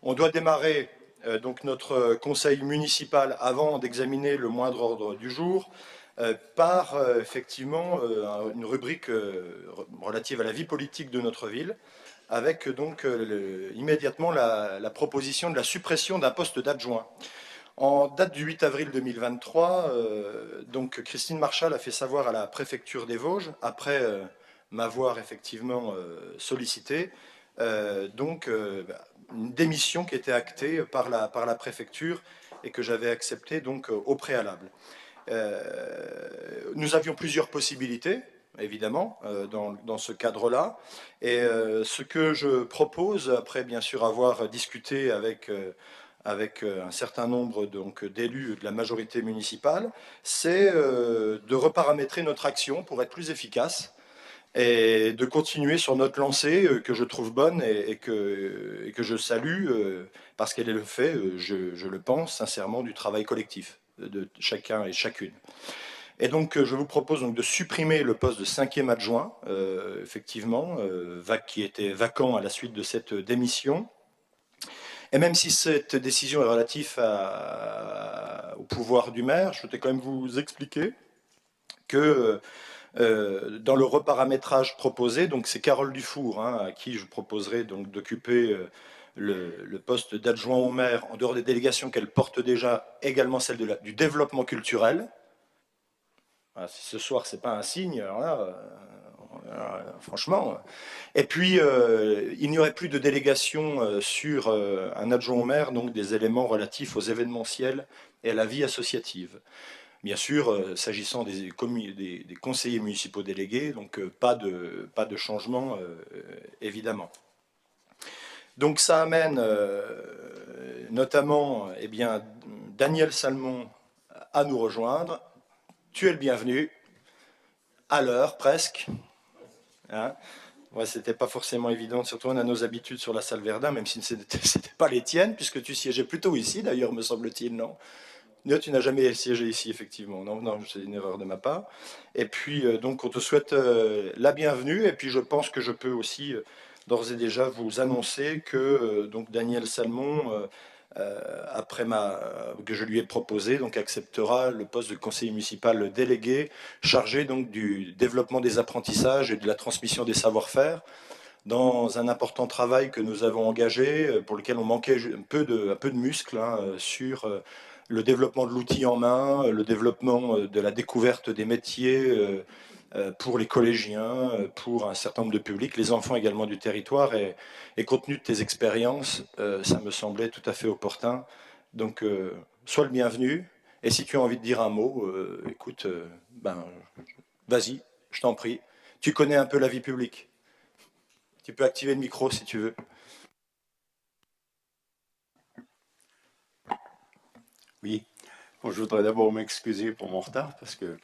On doit démarrer donc notre conseil municipal avant d'examiner le moindre ordre du jour par effectivement une rubrique relative à la vie politique de notre ville, avec donc immédiatement la proposition de la suppression d'un poste d'adjoint. En date du 8 avril 2023, donc Christine Marchal a fait savoir à la préfecture des Vosges, après m'avoir effectivement sollicité, une démission qui était actée par la préfecture et que j'avais acceptée donc au préalable. Nous avions plusieurs possibilités, évidemment, dans ce cadre-là. Et ce que je propose, après bien sûr avoir discuté avec un certain nombre d'élus de la majorité municipale, c'est de reparamétrer notre action pour être plus efficace et de continuer sur notre lancée que je trouve bonne et que je salue parce qu'elle est le fait, je le pense sincèrement, du travail collectif de chacun et chacune. Et donc, je vous propose donc de supprimer le poste de 5e adjoint, effectivement, qui était vacant à la suite de cette démission. Et même si cette décision est relative au pouvoir du maire, je voudrais quand même vous expliquer que dans le reparamétrage proposé, donc c'est Carole Dufour à qui je proposerai donc d'occuper le poste d'adjoint au maire en dehors des délégations qu'elle porte déjà, également celle du développement culturel. Si ce soir c'est pas un signe, alors là, franchement. Et puis il n'y aurait plus de délégation sur un adjoint au maire, donc des éléments relatifs aux événementiels et à la vie associative. Bien sûr, s'agissant des conseillers municipaux délégués, donc pas de changement, évidemment. Donc ça amène notamment Daniel Salmon à nous rejoindre. Tu es le bienvenu, à l'heure presque. Hein, ouais, c'était pas forcément évident, surtout on a nos habitudes sur la salle Verdun, même si ce n'était pas les tiennes, puisque tu siégeais plutôt ici, d'ailleurs, me semble-t-il, non? Tu n'as jamais siégé ici, effectivement. Non, c'est une erreur de ma part. Et puis, donc, on te souhaite la bienvenue. Et puis, je pense que je peux aussi, d'ores et déjà, vous annoncer que donc Daniel Salmon, que je lui ai proposé, donc acceptera le poste de conseiller municipal délégué, chargé donc du développement des apprentissages et de la transmission des savoir-faire, dans un important travail que nous avons engagé, pour lequel on manquait un peu de muscles sur le développement de l'outil en main, le développement de la découverte des métiers pour les collégiens, pour un certain nombre de publics, les enfants également du territoire. Et compte tenu de tes expériences, ça me semblait tout à fait opportun. Donc, sois le bienvenu. Et si tu as envie de dire un mot, écoute, vas-y, je t'en prie. Tu connais un peu la vie publique. Tu peux activer le micro si tu veux. Oui, bon, je voudrais d'abord m'excuser pour mon retard parce que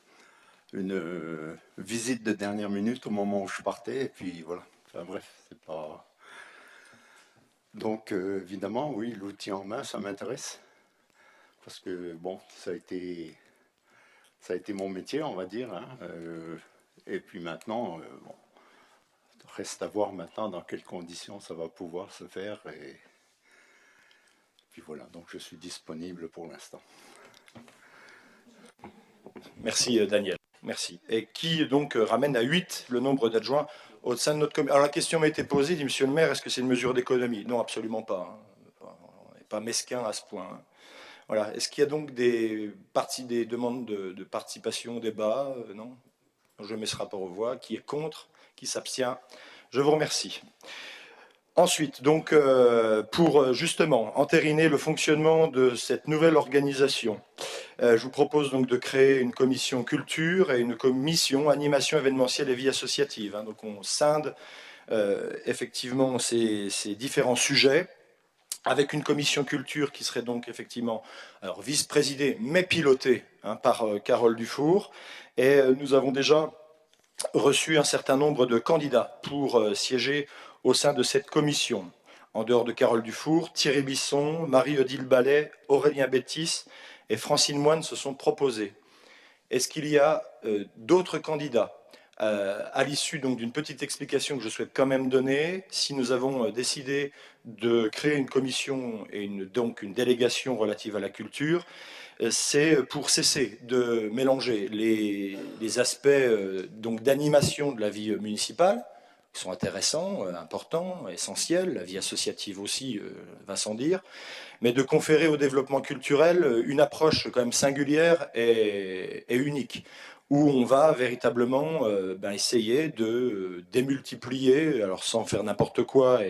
une visite de dernière minute au moment où je partais et puis voilà. Enfin bref, c'est pas. Donc évidemment, oui, l'outil en main, ça m'intéresse parce que bon, ça a été mon métier, on va dire. Et puis maintenant, bon, reste à voir maintenant dans quelles conditions ça va pouvoir se faire et puis voilà. Donc je suis disponible pour l'instant. Merci Daniel, merci. Et qui donc ramène à 8 le nombre d'adjoints au sein de notre commune. Alors la question m'a été posée, dit Monsieur le maire, est-ce que c'est une mesure d'économie? Non, absolument pas. On n'est pas mesquin à ce point. Voilà. Est-ce qu'il y a donc des demandes de participation, débat? Non. Je mets ce rapport aux voix. Qui est contre? Qui s'abstient? Je vous remercie. Ensuite, donc, pour justement entériner le fonctionnement de cette nouvelle organisation, je vous propose donc de créer une commission culture et une commission animation événementielle et vie associative. Donc on scinde effectivement ces différents sujets avec une commission culture qui serait donc effectivement vice-présidée mais pilotée par Carole Dufour. Et nous avons déjà reçu un certain nombre de candidats pour siéger au sein de cette commission. En dehors de Carole Dufour, Thierry Bisson, Marie-Odile Ballet, Aurélien Bétis et Francine Moine se sont proposés. Est-ce qu'il y a d'autres candidats? À l'issue donc d'une petite explication que je souhaite quand même donner, si nous avons décidé de créer une commission et donc une délégation relative à la culture, c'est pour cesser de mélanger les aspects donc d'animation de la vie municipale, qui sont intéressants, importants, essentiels, la vie associative aussi, va sans dire, mais de conférer au développement culturel une approche quand même singulière et unique, où on va véritablement essayer de démultiplier, alors sans faire n'importe quoi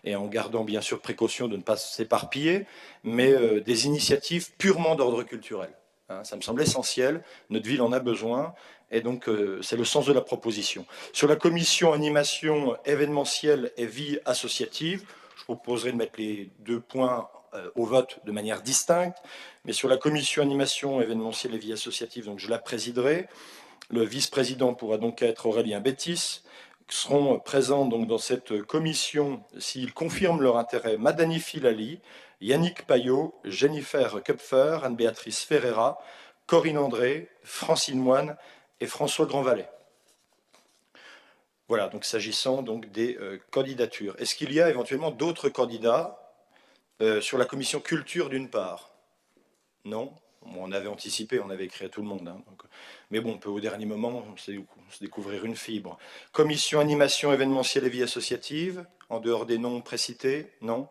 et en gardant bien sûr précaution de ne pas s'éparpiller, mais des initiatives purement d'ordre culturel. Hein, ça me semble essentiel, notre ville en a besoin, et donc c'est le sens de la proposition. Sur la commission animation événementielle et vie associative, je proposerai de mettre les deux points au vote de manière distincte, mais sur la commission animation événementielle et vie associative, donc je la présiderai. Le vice-président pourra donc être Aurélien Bétis. Seront présents donc dans cette commission, s'ils confirment leur intérêt, Madani Filali, Yannick Payot, Jennifer Kupfer, Anne-Béatrice Ferreira, Corinne André, Francine Moine et François Grandvalet. Voilà, donc s'agissant donc des candidatures. Est-ce qu'il y a éventuellement d'autres candidats sur la commission culture d'une part? Non. Bon, on avait anticipé, on avait écrit à tout le monde. Hein, donc, mais bon, on peut au dernier moment se découvrir une fibre. Commission animation événementielle et vie associative, en dehors des noms précités? Non.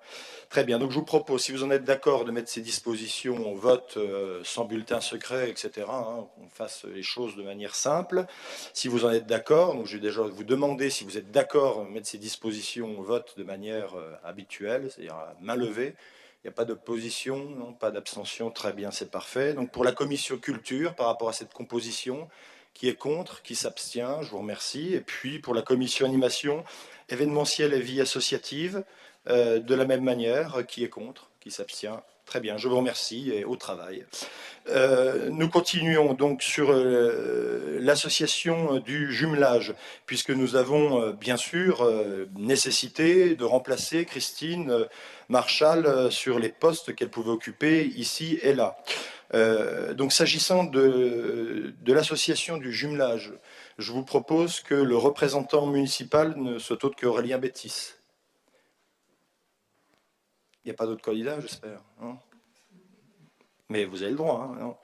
Très bien, donc je vous propose, si vous en êtes d'accord, de mettre ces dispositions au vote sans bulletin secret, etc., hein, qu'on fasse les choses de manière simple. Si vous en êtes d'accord, donc je vais déjà vous demander si vous êtes d'accord de mettre ces dispositions au vote de manière habituelle, c'est-à-dire à main levée. Il n'y a pas d'opposition, non, pas d'abstention, très bien, c'est parfait. Donc pour la commission culture, par rapport à cette composition, qui est contre, qui s'abstient, je vous remercie. Et puis pour la commission animation, événementielle et vie associative, de la même manière, qui est contre, qui s'abstient. Très bien, je vous remercie et au travail. Nous continuons donc sur l'association du jumelage, puisque nous avons bien sûr nécessité de remplacer Christine Marchal sur les postes qu'elle pouvait occuper ici et là. Donc s'agissant de l'association du jumelage, je vous propose que le représentant municipal ne soit autre qu'Aurélien Bétis. Il n'y a pas d'autres candidats, j'espère, hein, mais vous avez le droit, hein, non?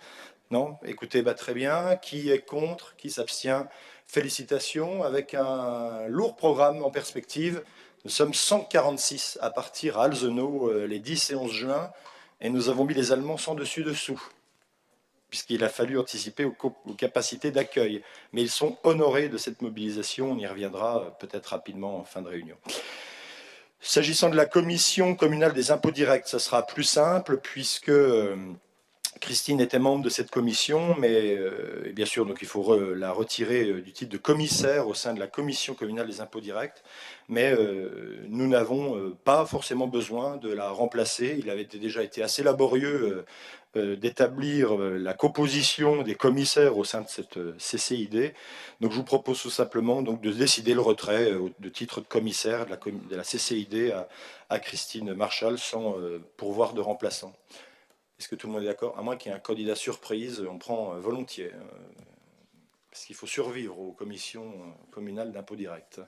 Non? Écoutez, bah, très bien. Qui est contre? Qui s'abstient? Félicitations, avec un lourd programme en perspective. Nous sommes 146 à partir à Alzenau les 10 et 11 juin, et nous avons mis les Allemands sans dessus-dessous, puisqu'il a fallu anticiper aux capacités d'accueil. Mais ils sont honorés de cette mobilisation, on y reviendra peut-être rapidement en fin de réunion. S'agissant de la commission communale des impôts directs, ça sera plus simple, puisque Christine était membre de cette commission, mais bien sûr, donc il faut la retirer du titre de commissaire au sein de la commission communale des impôts directs. Mais nous n'avons pas forcément besoin de la remplacer. Il avait déjà été assez laborieux d'établir la composition des commissaires au sein de cette CCID. Donc je vous propose tout simplement donc, de décider le retrait de titre de commissaire de la CCID à Christine Marchal sans pourvoir de remplaçant. Est-ce que tout le monde est d'accord? À moins qu'il y ait un candidat surprise, on prend volontiers. Parce qu'il faut survivre aux commissions communales d'impôts directs.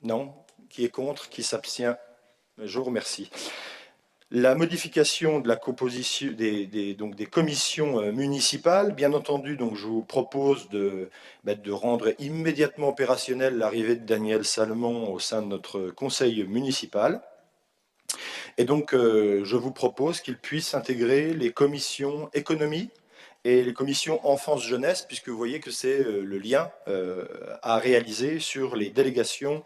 Non? Qui est contre? Qui s'abstient? Je vous remercie. La modification de la composition donc des commissions municipales, bien entendu, donc je vous propose de rendre immédiatement opérationnelle l'arrivée de Daniel Salmon au sein de notre conseil municipal. Et donc, je vous propose qu'il puisse intégrer les commissions économie et les commissions enfance-jeunesse, puisque vous voyez que c'est le lien à réaliser sur les délégations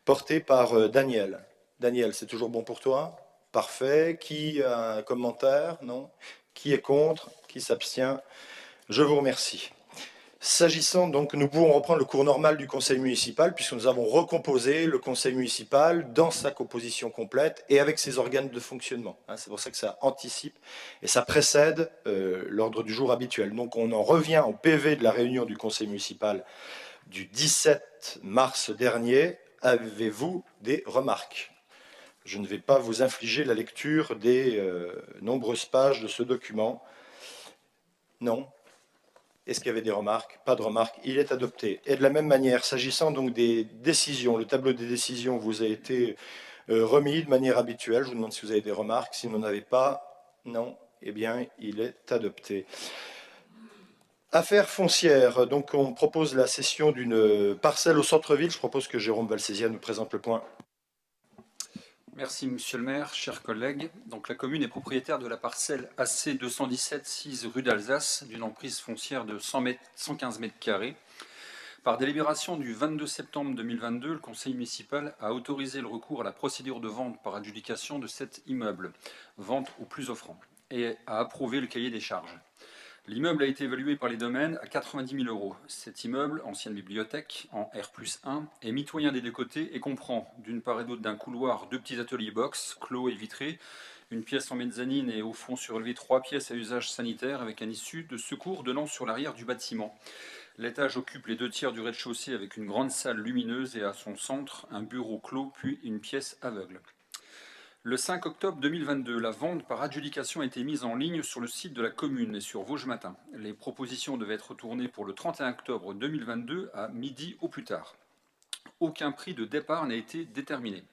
portées par Daniel. Daniel, c'est toujours bon pour toi? Parfait. Qui a un commentaire? Non? Qui est contre? Qui s'abstient? Je vous remercie. S'agissant donc, nous pouvons reprendre le cours normal du conseil municipal, puisque nous avons recomposé le conseil municipal dans sa composition complète et avec ses organes de fonctionnement. C'est pour ça que ça anticipe et ça précède l'ordre du jour habituel. Donc on en revient au PV de la réunion du conseil municipal du 17 mars dernier. Avez-vous des remarques? Je ne vais pas vous infliger la lecture des nombreuses pages de ce document. Non? Est-ce qu'il y avait des remarques? Pas de remarques. Il est adopté. Et de la même manière, s'agissant donc des décisions, le tableau des décisions vous a été remis de manière habituelle. Je vous demande si vous avez des remarques. Si vous n'en avez pas, non, eh bien, il est adopté. Affaires foncières. Donc, on propose la cession d'une parcelle au centre-ville. Je propose que Jérôme Valsésia nous présente le point. Merci Monsieur le maire, chers collègues. Donc, la commune est propriétaire de la parcelle AC 217 6 rue d'Alsace d'une emprise foncière de 115 mètres carrés. Par délibération du 22 septembre 2022, le conseil municipal a autorisé le recours à la procédure de vente par adjudication de cet immeuble, vente au plus offrant, et a approuvé le cahier des charges. L'immeuble a été évalué par les domaines à 90 000 euros. Cet immeuble, ancienne bibliothèque, en R+1, est mitoyen des deux côtés et comprend, d'une part et d'autre d'un couloir, 2 petits ateliers box, clos et vitrés, une pièce en mezzanine et au fond surélevé 3 pièces à usage sanitaire avec un issue de secours donnant sur l'arrière du bâtiment. L'étage occupe les 2 tiers du rez-de-chaussée avec une grande salle lumineuse et à son centre un bureau clos puis une pièce aveugle. Le 5 octobre 2022, la vente par adjudication a été mise en ligne sur le site de la commune et sur Vosges Matin. Les propositions devaient être tournées pour le 31 octobre 2022 à midi au plus tard. Aucun prix de départ n'a été déterminé.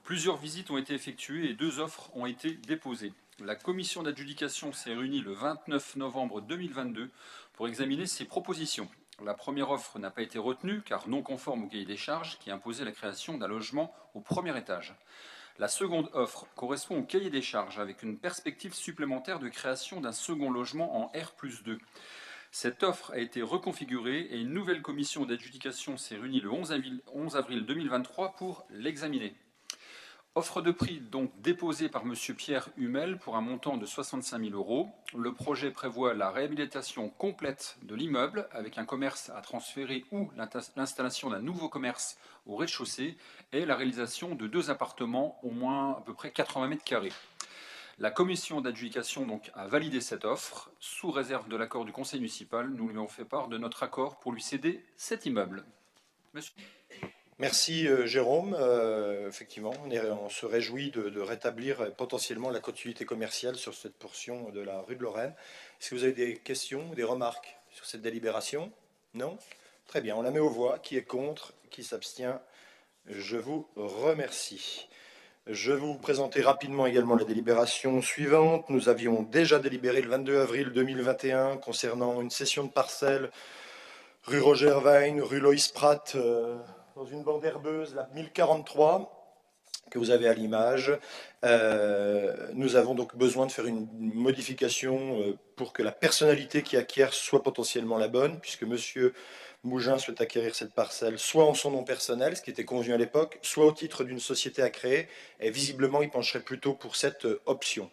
Plusieurs visites ont été effectuées et 2 offres ont été déposées. La commission d'adjudication s'est réunie le 29 novembre 2022 pour examiner ces propositions. La première offre n'a pas été retenue car non conforme au cahier des charges qui imposait la création d'un logement au premier étage. La seconde offre correspond au cahier des charges avec une perspective supplémentaire de création d'un second logement en R+2. Cette offre a été reconfigurée et une nouvelle commission d'adjudication s'est réunie le 11 avril 2023 pour l'examiner. Offre de prix donc déposée par M. Pierre Humel pour un montant de 65 000 euros. Le projet prévoit la réhabilitation complète de l'immeuble avec un commerce à transférer ou l'installation d'un nouveau commerce au rez-de-chaussée et la réalisation de 2 appartements au moins à peu près 80 mètres carrés. La commission d'adjudication donc a validé cette offre. Sous réserve de l'accord du conseil municipal, nous lui avons fait part de notre accord pour lui céder cet immeuble. Monsieur. Merci Jérôme. Effectivement, on se réjouit de rétablir potentiellement la continuité commerciale sur cette portion de la rue de Lorraine. Est-ce que vous avez des questions ou des remarques sur cette délibération? Non? Très bien, on la met aux voix. Qui est contre? Qui s'abstient? Je vous remercie. Je vais vous présenter rapidement également la délibération suivante. Nous avions déjà délibéré le 22 avril 2021 concernant une cession de parcelles rue Roger Wein, rue Loïs Prat, dans une bande herbeuse, la 1043, que vous avez à l'image. Nous avons donc besoin de faire une modification pour que la personnalité qui acquiert soit potentiellement la bonne, puisque monsieur Mougin souhaite acquérir cette parcelle soit en son nom personnel, ce qui était convenu à l'époque, soit au titre d'une société à créer, et visiblement il pencherait plutôt pour cette option.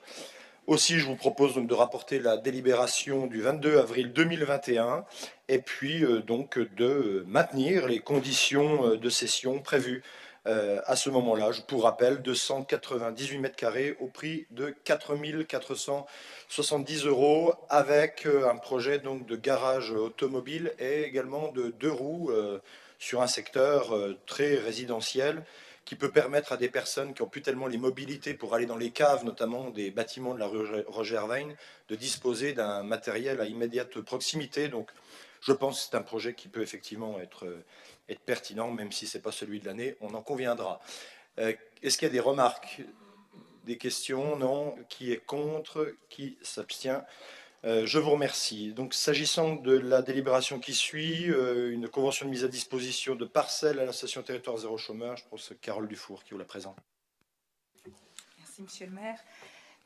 Aussi, je vous propose donc de rapporter la délibération du 22 avril 2021 et puis donc de maintenir les conditions de cession prévues à ce moment-là. Pour rappel, 298 mètres carrés au prix de 4 470 euros avec un projet donc de garage automobile et également de 2 roues sur un secteur très résidentiel qui peut permettre à des personnes qui n'ont plus tellement les mobilités pour aller dans les caves, notamment des bâtiments de la rue Roger Wein, de disposer d'un matériel à immédiate proximité. Donc, je pense que c'est un projet qui peut effectivement être pertinent, même si ce n'est pas celui de l'année, on en conviendra. Est-ce qu'il y a des remarques, des questions? Non. Qui est contre? Qui s'abstient? Je vous remercie. Donc, s'agissant de la délibération qui suit, une convention de mise à disposition de parcelles à la station territoire zéro chômeur, je pense que c'est Carole Dufour qui vous la présente. Merci, monsieur le maire.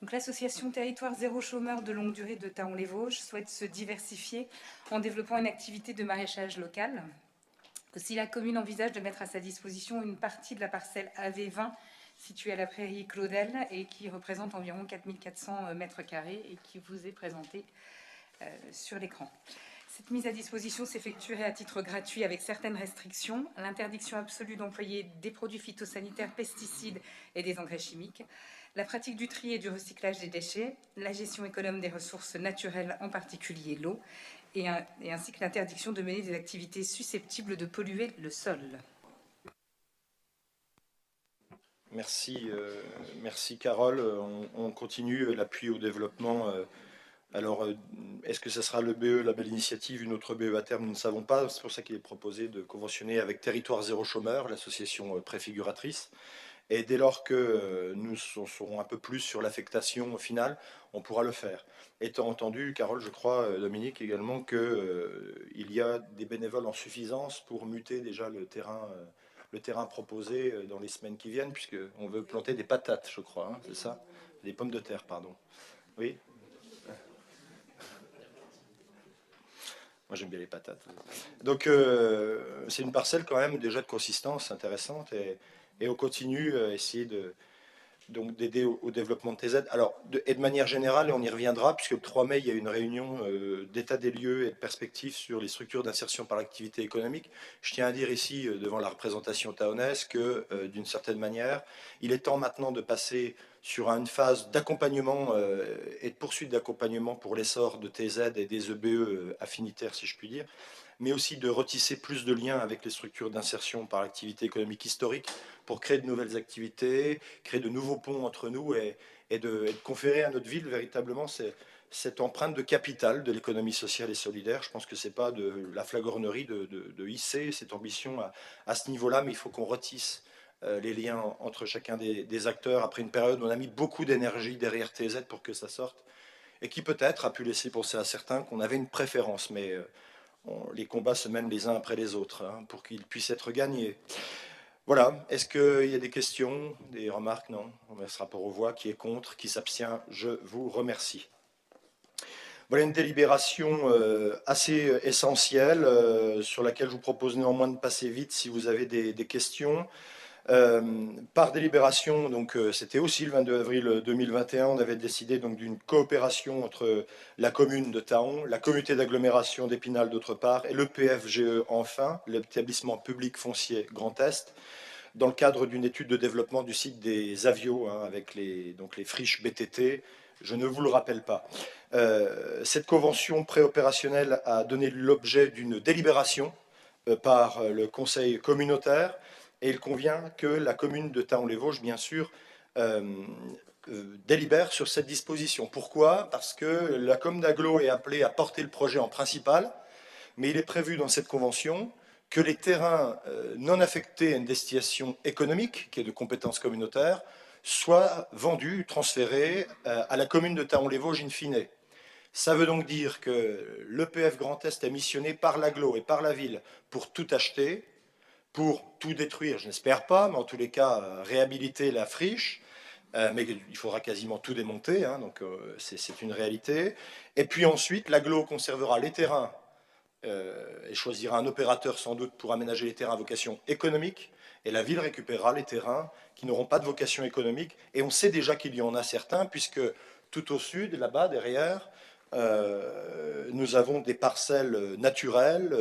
Donc, l'association Territoire Zéro Chômeur de longue durée de Thaon-les-Vosges souhaite se diversifier en développant une activité de maraîchage local. Aussi, la commune envisage de mettre à sa disposition une partie de la parcelle AV20 située à la prairie Claudel et qui représente environ 4 400 mètres carrés et qui vous est présentée sur l'écran. Cette mise à disposition s'effectuerait à titre gratuit avec certaines restrictions, l'interdiction absolue d'employer des produits phytosanitaires, pesticides et des engrais chimiques, la pratique du tri et du recyclage des déchets, la gestion économe des ressources naturelles, en particulier l'eau, et ainsi que l'interdiction de mener des activités susceptibles de polluer le sol. Merci, merci Carole. On continue l'appui au développement Alors, est-ce que ce sera le BE, la belle initiative, une autre BE à terme, nous ne savons pas. C'est pour ça qu'il est proposé de conventionner avec Territoire Zéro Chômeur, l'association préfiguratrice. Et dès lors que nous saurons un peu plus sur l'affectation finale, on pourra le faire. Étant entendu, Carole, je crois, Dominique également, qu'il y a des bénévoles en suffisance pour muter déjà le terrain proposé dans les semaines qui viennent, puisqu'on veut planter des patates, je crois, hein, c'est ça? Des pommes de terre, pardon. Oui. Moi, j'aime bien les patates. Donc, c'est une parcelle quand même déjà de consistance intéressante et on continue à essayer donc d'aider au développement de tes aides. Alors, et de manière générale, et on y reviendra, puisque le 3 mai, il y a une réunion d'état des lieux et de perspectives sur les structures d'insertion par l'activité économique. Je tiens à dire ici, devant la représentation taonnaise, que d'une certaine manière, il est temps maintenant de passer sur une phase d'accompagnement et de poursuite d'accompagnement pour l'essor de TZ et des EBE affinitaires, si je puis dire, mais aussi de retisser plus de liens avec les structures d'insertion par l'activité économique historique pour créer de nouvelles activités, créer de nouveaux ponts entre nous et de conférer à notre ville véritablement cette empreinte de capital de l'économie sociale et solidaire. Je pense que ce n'est pas de la flagornerie de hisser cette ambition à ce niveau-là, mais il faut qu'on retisse les liens entre chacun des acteurs après une période où on a mis beaucoup d'énergie derrière TZ pour que ça sorte et qui peut-être a pu laisser penser à certains qu'on avait une préférence, mais les combats se mènent les uns après les autres hein, pour qu'ils puissent être gagnés. Voilà, est-ce qu'il y a des questions, des remarques? Non, on va ce rapport aux voix. Qui est contre? Qui s'abstient? Je vous remercie. Voilà une délibération assez essentielle sur laquelle je vous propose néanmoins de passer vite si vous avez des questions. Par délibération, donc c'était aussi le 22 avril 2021, on avait décidé donc d'une coopération entre la commune de Thaon, la communauté d'agglomération d'Épinal d'autre part et le PFGE enfin, l'établissement public foncier Grand Est, dans le cadre d'une étude de développement du site des Avios hein, avec donc les friches BTT. Je ne vous le rappelle pas. Cette convention préopérationnelle a donné l'objet d'une délibération par le conseil communautaire et il convient que la commune de Thaon-les-Vosges, bien sûr, délibère sur cette disposition. Pourquoi? Parce que la com d'Aglo est appelée à porter le projet en principal, mais il est prévu dans cette convention que les terrains non affectés à une destination économique, qui est de compétence communautaire, soient vendus, transférés à la commune de Thaon-les-Vosges in fine. Ça veut donc dire que l'EPF Grand Est est missionné par l'aglo et par la ville pour tout acheter, pour tout détruire, je n'espère pas, mais en tous les cas réhabiliter la friche, mais il faudra quasiment tout démonter, hein, donc c'est une réalité. Et puis ensuite, l'aglo conservera les terrains et choisira un opérateur sans doute pour aménager les terrains à vocation économique, et la ville récupérera les terrains qui n'auront pas de vocation économique, et on sait déjà qu'il y en a certains, puisque tout au sud, là-bas, derrière, nous avons des parcelles naturelles,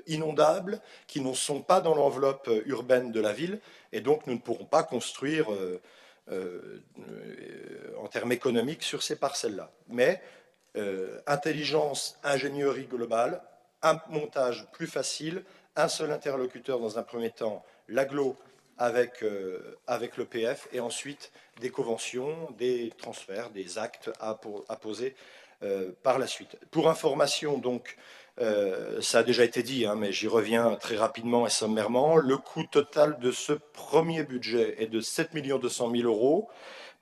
inondables, qui ne sont pas dans l'enveloppe urbaine de la ville, et donc nous ne pourrons pas construire en termes économiques sur ces parcelles-là. Mais intelligence, ingénierie globale, un montage plus facile, un seul interlocuteur dans un premier temps, l'aglo avec l'EPF, et ensuite des conventions, des transferts, des actes à poser par la suite. Pour information, donc, ça a déjà été dit, hein, mais j'y reviens très rapidement et sommairement, le coût total de ce premier budget est de 7 200 000 €,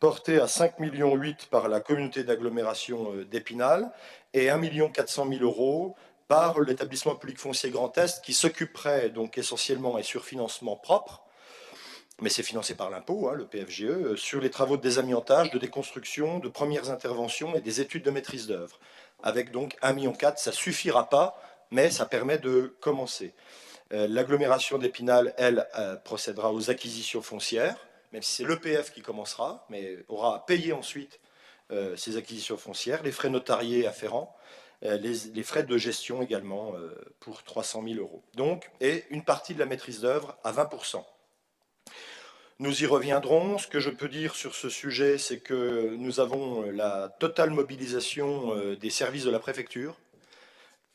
porté à 5,8 millions par la communauté d'agglomération d'Épinal et 1,4 million € par l'établissement public foncier Grand Est qui s'occuperait donc essentiellement et sur financement propre, mais c'est financé par l'impôt, hein, le PFGE, sur les travaux de désamiantage, de déconstruction, de premières interventions et des études de maîtrise d'œuvre. Avec donc 1,4 million, ça ne suffira pas, mais ça permet de commencer. L'agglomération d'Épinal, elle, procédera aux acquisitions foncières, même si c'est l'EPF qui commencera, mais aura à payer ensuite ces acquisitions foncières, les frais notariés afférents, les frais de gestion également pour 300 000 €. Donc, et une partie de la maîtrise d'œuvre à 20%. Nous y reviendrons. Ce que je peux dire sur ce sujet, c'est que nous avons la totale mobilisation des services de la préfecture,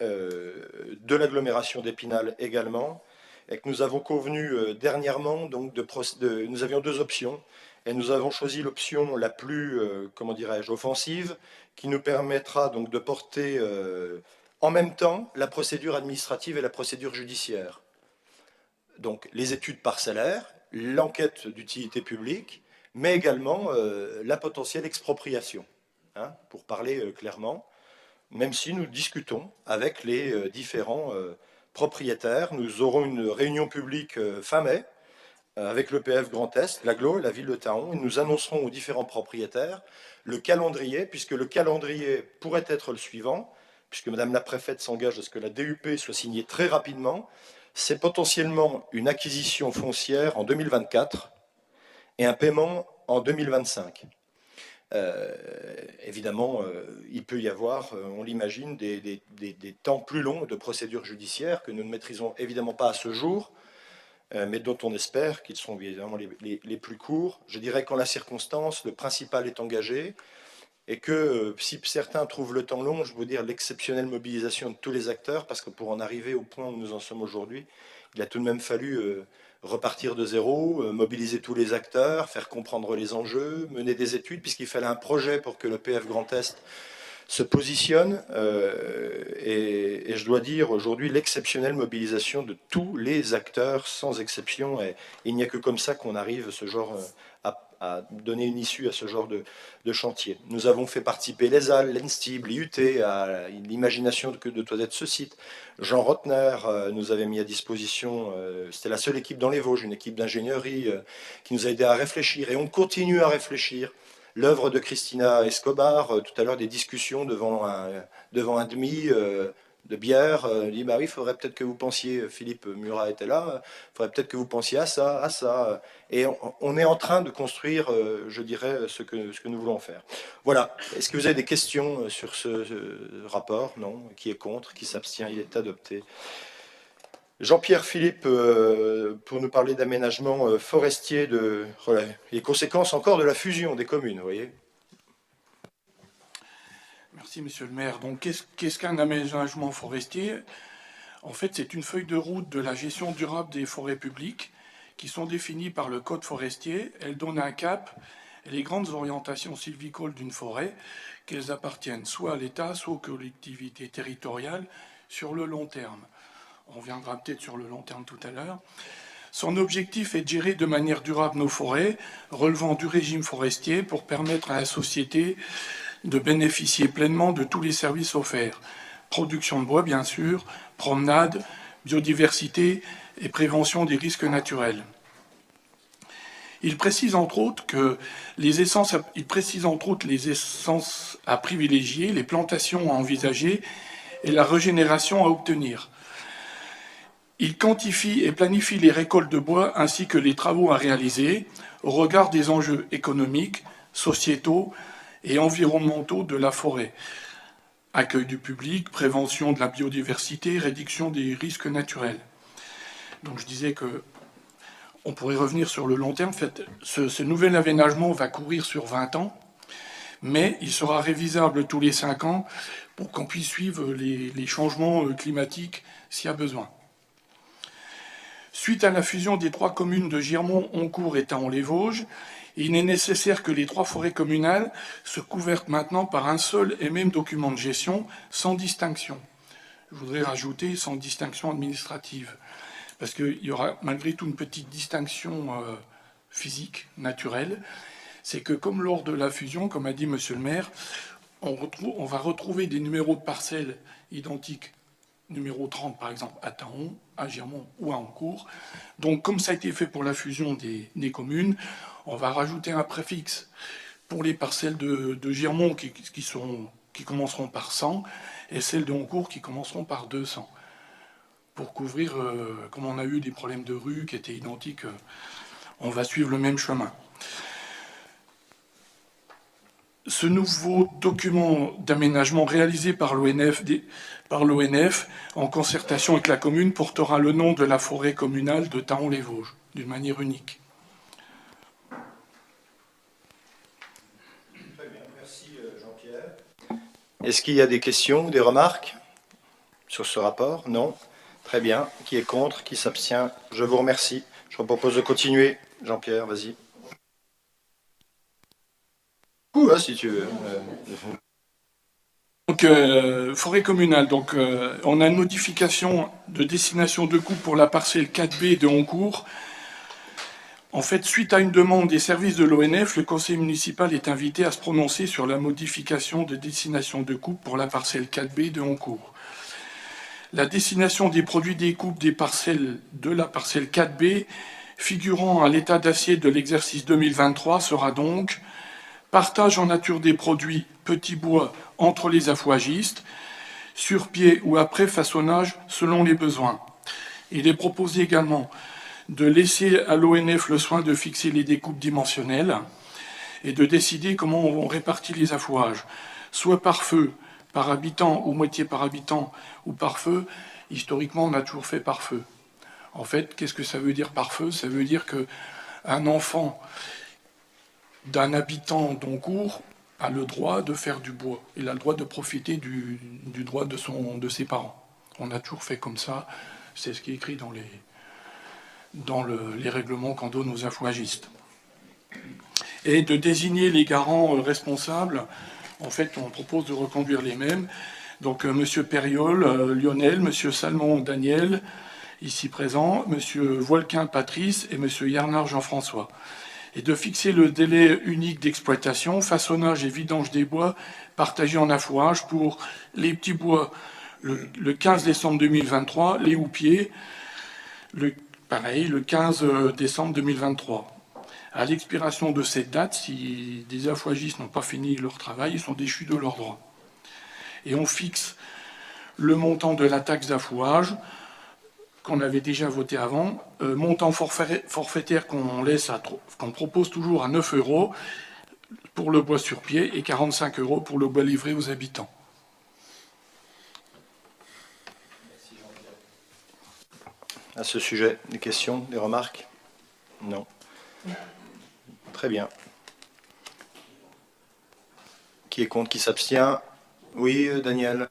de l'agglomération d'Épinal également, et que nous avons convenu dernièrement, donc nous avions deux options. Et nous avons choisi l'option la plus, comment dirais-je, offensive, qui nous permettra donc de porter en même temps la procédure administrative et la procédure judiciaire. Donc les études parcellaires, l'enquête d'utilité publique, mais également la potentielle expropriation, hein, pour parler clairement, même si nous discutons avec les différents propriétaires. Nous aurons une réunion publique fin mai avec l'EPF Grand Est, l'AGLO, la ville de Thaon, et nous annoncerons aux différents propriétaires le calendrier, puisque le calendrier pourrait être le suivant, puisque Madame la préfète s'engage à ce que la DUP soit signée très rapidement. C'est potentiellement une acquisition foncière en 2024 et un paiement en 2025. Évidemment, il peut y avoir, on l'imagine, des temps plus longs de procédures judiciaires que nous ne maîtrisons évidemment pas à ce jour, mais dont on espère qu'ils seront évidemment les plus courts. Je dirais qu'en la circonstance, le principal est engagé, et que si certains trouvent le temps long, je veux dire l'exceptionnelle mobilisation de tous les acteurs, parce que pour en arriver au point où nous en sommes aujourd'hui, il a tout de même fallu repartir de zéro, mobiliser tous les acteurs, faire comprendre les enjeux, mener des études, puisqu'il fallait un projet pour que le PF Grand Est se positionne, et je dois dire aujourd'hui l'exceptionnelle mobilisation de tous les acteurs sans exception, et il n'y a que comme ça qu'on arrive ce genre à donner une issue à ce genre de chantier. Nous avons fait participer l'ESAL, l'ENSTIB, l'IUT à l'imagination de doit être ce site. Jean Rotner nous avait mis à disposition, c'était la seule équipe dans les Vosges, une équipe d'ingénierie qui nous a aidé à réfléchir, et on continue à réfléchir. L'œuvre de Christina Escobar, tout à l'heure des discussions devant un demi de bière, dit bah oui, il faudrait peut-être que vous pensiez, Philippe Murat était là, il faudrait peut-être que vous pensiez à ça, à ça. Et on est en train de construire, je dirais, ce que nous voulons faire. Voilà. Est-ce que vous avez des questions sur ce rapport? Non. Qui est contre? Qui s'abstient? Il est adopté. Jean-Pierre Philippe, pour nous parler d'aménagement forestier, les conséquences encore de la fusion des communes, vous voyez. Merci, monsieur le maire. Donc, qu'est-ce qu'un aménagement forestier? En fait, c'est une feuille de route de la gestion durable des forêts publiques qui sont définies par le code forestier. Elle donne un cap et les grandes orientations sylvicoles d'une forêt, qu'elles appartiennent soit à l'État, soit aux collectivités territoriales sur le long terme. On reviendra peut-être sur le long terme tout à l'heure. Son objectif est de gérer de manière durable nos forêts, relevant du régime forestier pour permettre à la société de bénéficier pleinement de tous les services offerts. Production de bois, bien sûr, promenade, biodiversité et prévention des risques naturels. Il précise entre autres les essences à privilégier, les plantations à envisager et la régénération à obtenir. Il quantifie et planifie les récoltes de bois ainsi que les travaux à réaliser au regard des enjeux économiques, sociétaux et environnementaux de la forêt. Accueil du public, prévention de la biodiversité, réduction des risques naturels. Donc je disais que on pourrait revenir sur le long terme. En fait, ce nouvel aménagement va courir sur 20 ans, mais il sera révisable tous les 5 ans pour qu'on puisse suivre les changements climatiques s'il y a besoin. Suite à la fusion des 3 communes de Girmont, Oncourt et Thaon-les-Vosges, il est nécessaire que les 3 forêts communales se couvertent maintenant par un seul et même document de gestion, sans distinction. Je voudrais rajouter sans distinction administrative, parce qu'il y aura malgré tout une petite distinction physique, naturelle. C'est que comme lors de la fusion, comme a dit monsieur le maire, on va retrouver des numéros de parcelles identiques, numéro 30 par exemple à Thaon, à Girmont ou à Oncourt. Donc comme ça a été fait pour la fusion des communes, on va rajouter un préfixe pour les parcelles de Girmont qui commenceront par 100 et celles de Oncourt qui commenceront par 200. Pour couvrir, comme on a eu des problèmes de rue qui étaient identiques, on va suivre le même chemin. Ce nouveau document d'aménagement réalisé par l'ONF en concertation avec la commune portera le nom de la forêt communale de Thaon-les-Vosges d'une manière unique. Très bien, merci Jean-Pierre. Est-ce qu'il y a des questions, des remarques sur ce rapport? Non. Très bien. Qui est contre? Qui s'abstient? Je vous remercie. Je vous propose de continuer. Jean-Pierre, vas-y. tout, hein, si tu veux. Donc, forêt communale, donc, on a une modification de destination de coupe pour la parcelle 4B de Honcourt. En fait, suite à une demande des services de l'ONF, le conseil municipal est invité à se prononcer sur la modification de destination de coupe pour la parcelle 4B de Honcourt. La destination des produits des coupes des parcelles de la parcelle 4B figurant à l'état d'assiette de l'exercice 2023 sera donc partage en nature des produits petits bois entre les affouagistes, sur pied ou après façonnage selon les besoins. Il est proposé également de laisser à l'ONF le soin de fixer les découpes dimensionnelles et de décider comment on répartit les affouages, soit par feu, par habitant ou moitié par habitant ou par feu. Historiquement, on a toujours fait par feu. En fait, qu'est-ce que ça veut dire par feu? Ça veut dire qu'un enfant d'un habitant d'Honcourt a le droit de faire du bois. Il a le droit de profiter du droit de ses parents. On a toujours fait comme ça. C'est ce qui est écrit dans les règlements qu'on donne aux affouagistes. Et de désigner les garants responsables. En fait, on propose de reconduire les mêmes. Donc, M. Périol, Lionel, M. Salmon, Daniel, ici présent, M. Volquin, Patrice et M. Yarnard, Jean-François. Et de fixer le délai unique d'exploitation, façonnage et vidange des bois partagés en affouage pour les petits bois le 15 décembre 2023, les houppiers, pareil, le 15 décembre 2023. À l'expiration de cette date, si des affouagistes n'ont pas fini leur travail, ils sont déchus de leurs droits. Et on fixe le montant de la taxe d'affouage qu'on avait déjà voté avant, montant forfaitaire qu'on propose toujours à 9 € pour le bois sur pied et 45 € pour le bois livré aux habitants. À ce sujet, des questions, des remarques? Non. Très bien. Qui est contre, qui s'abstient? Oui, Daniel.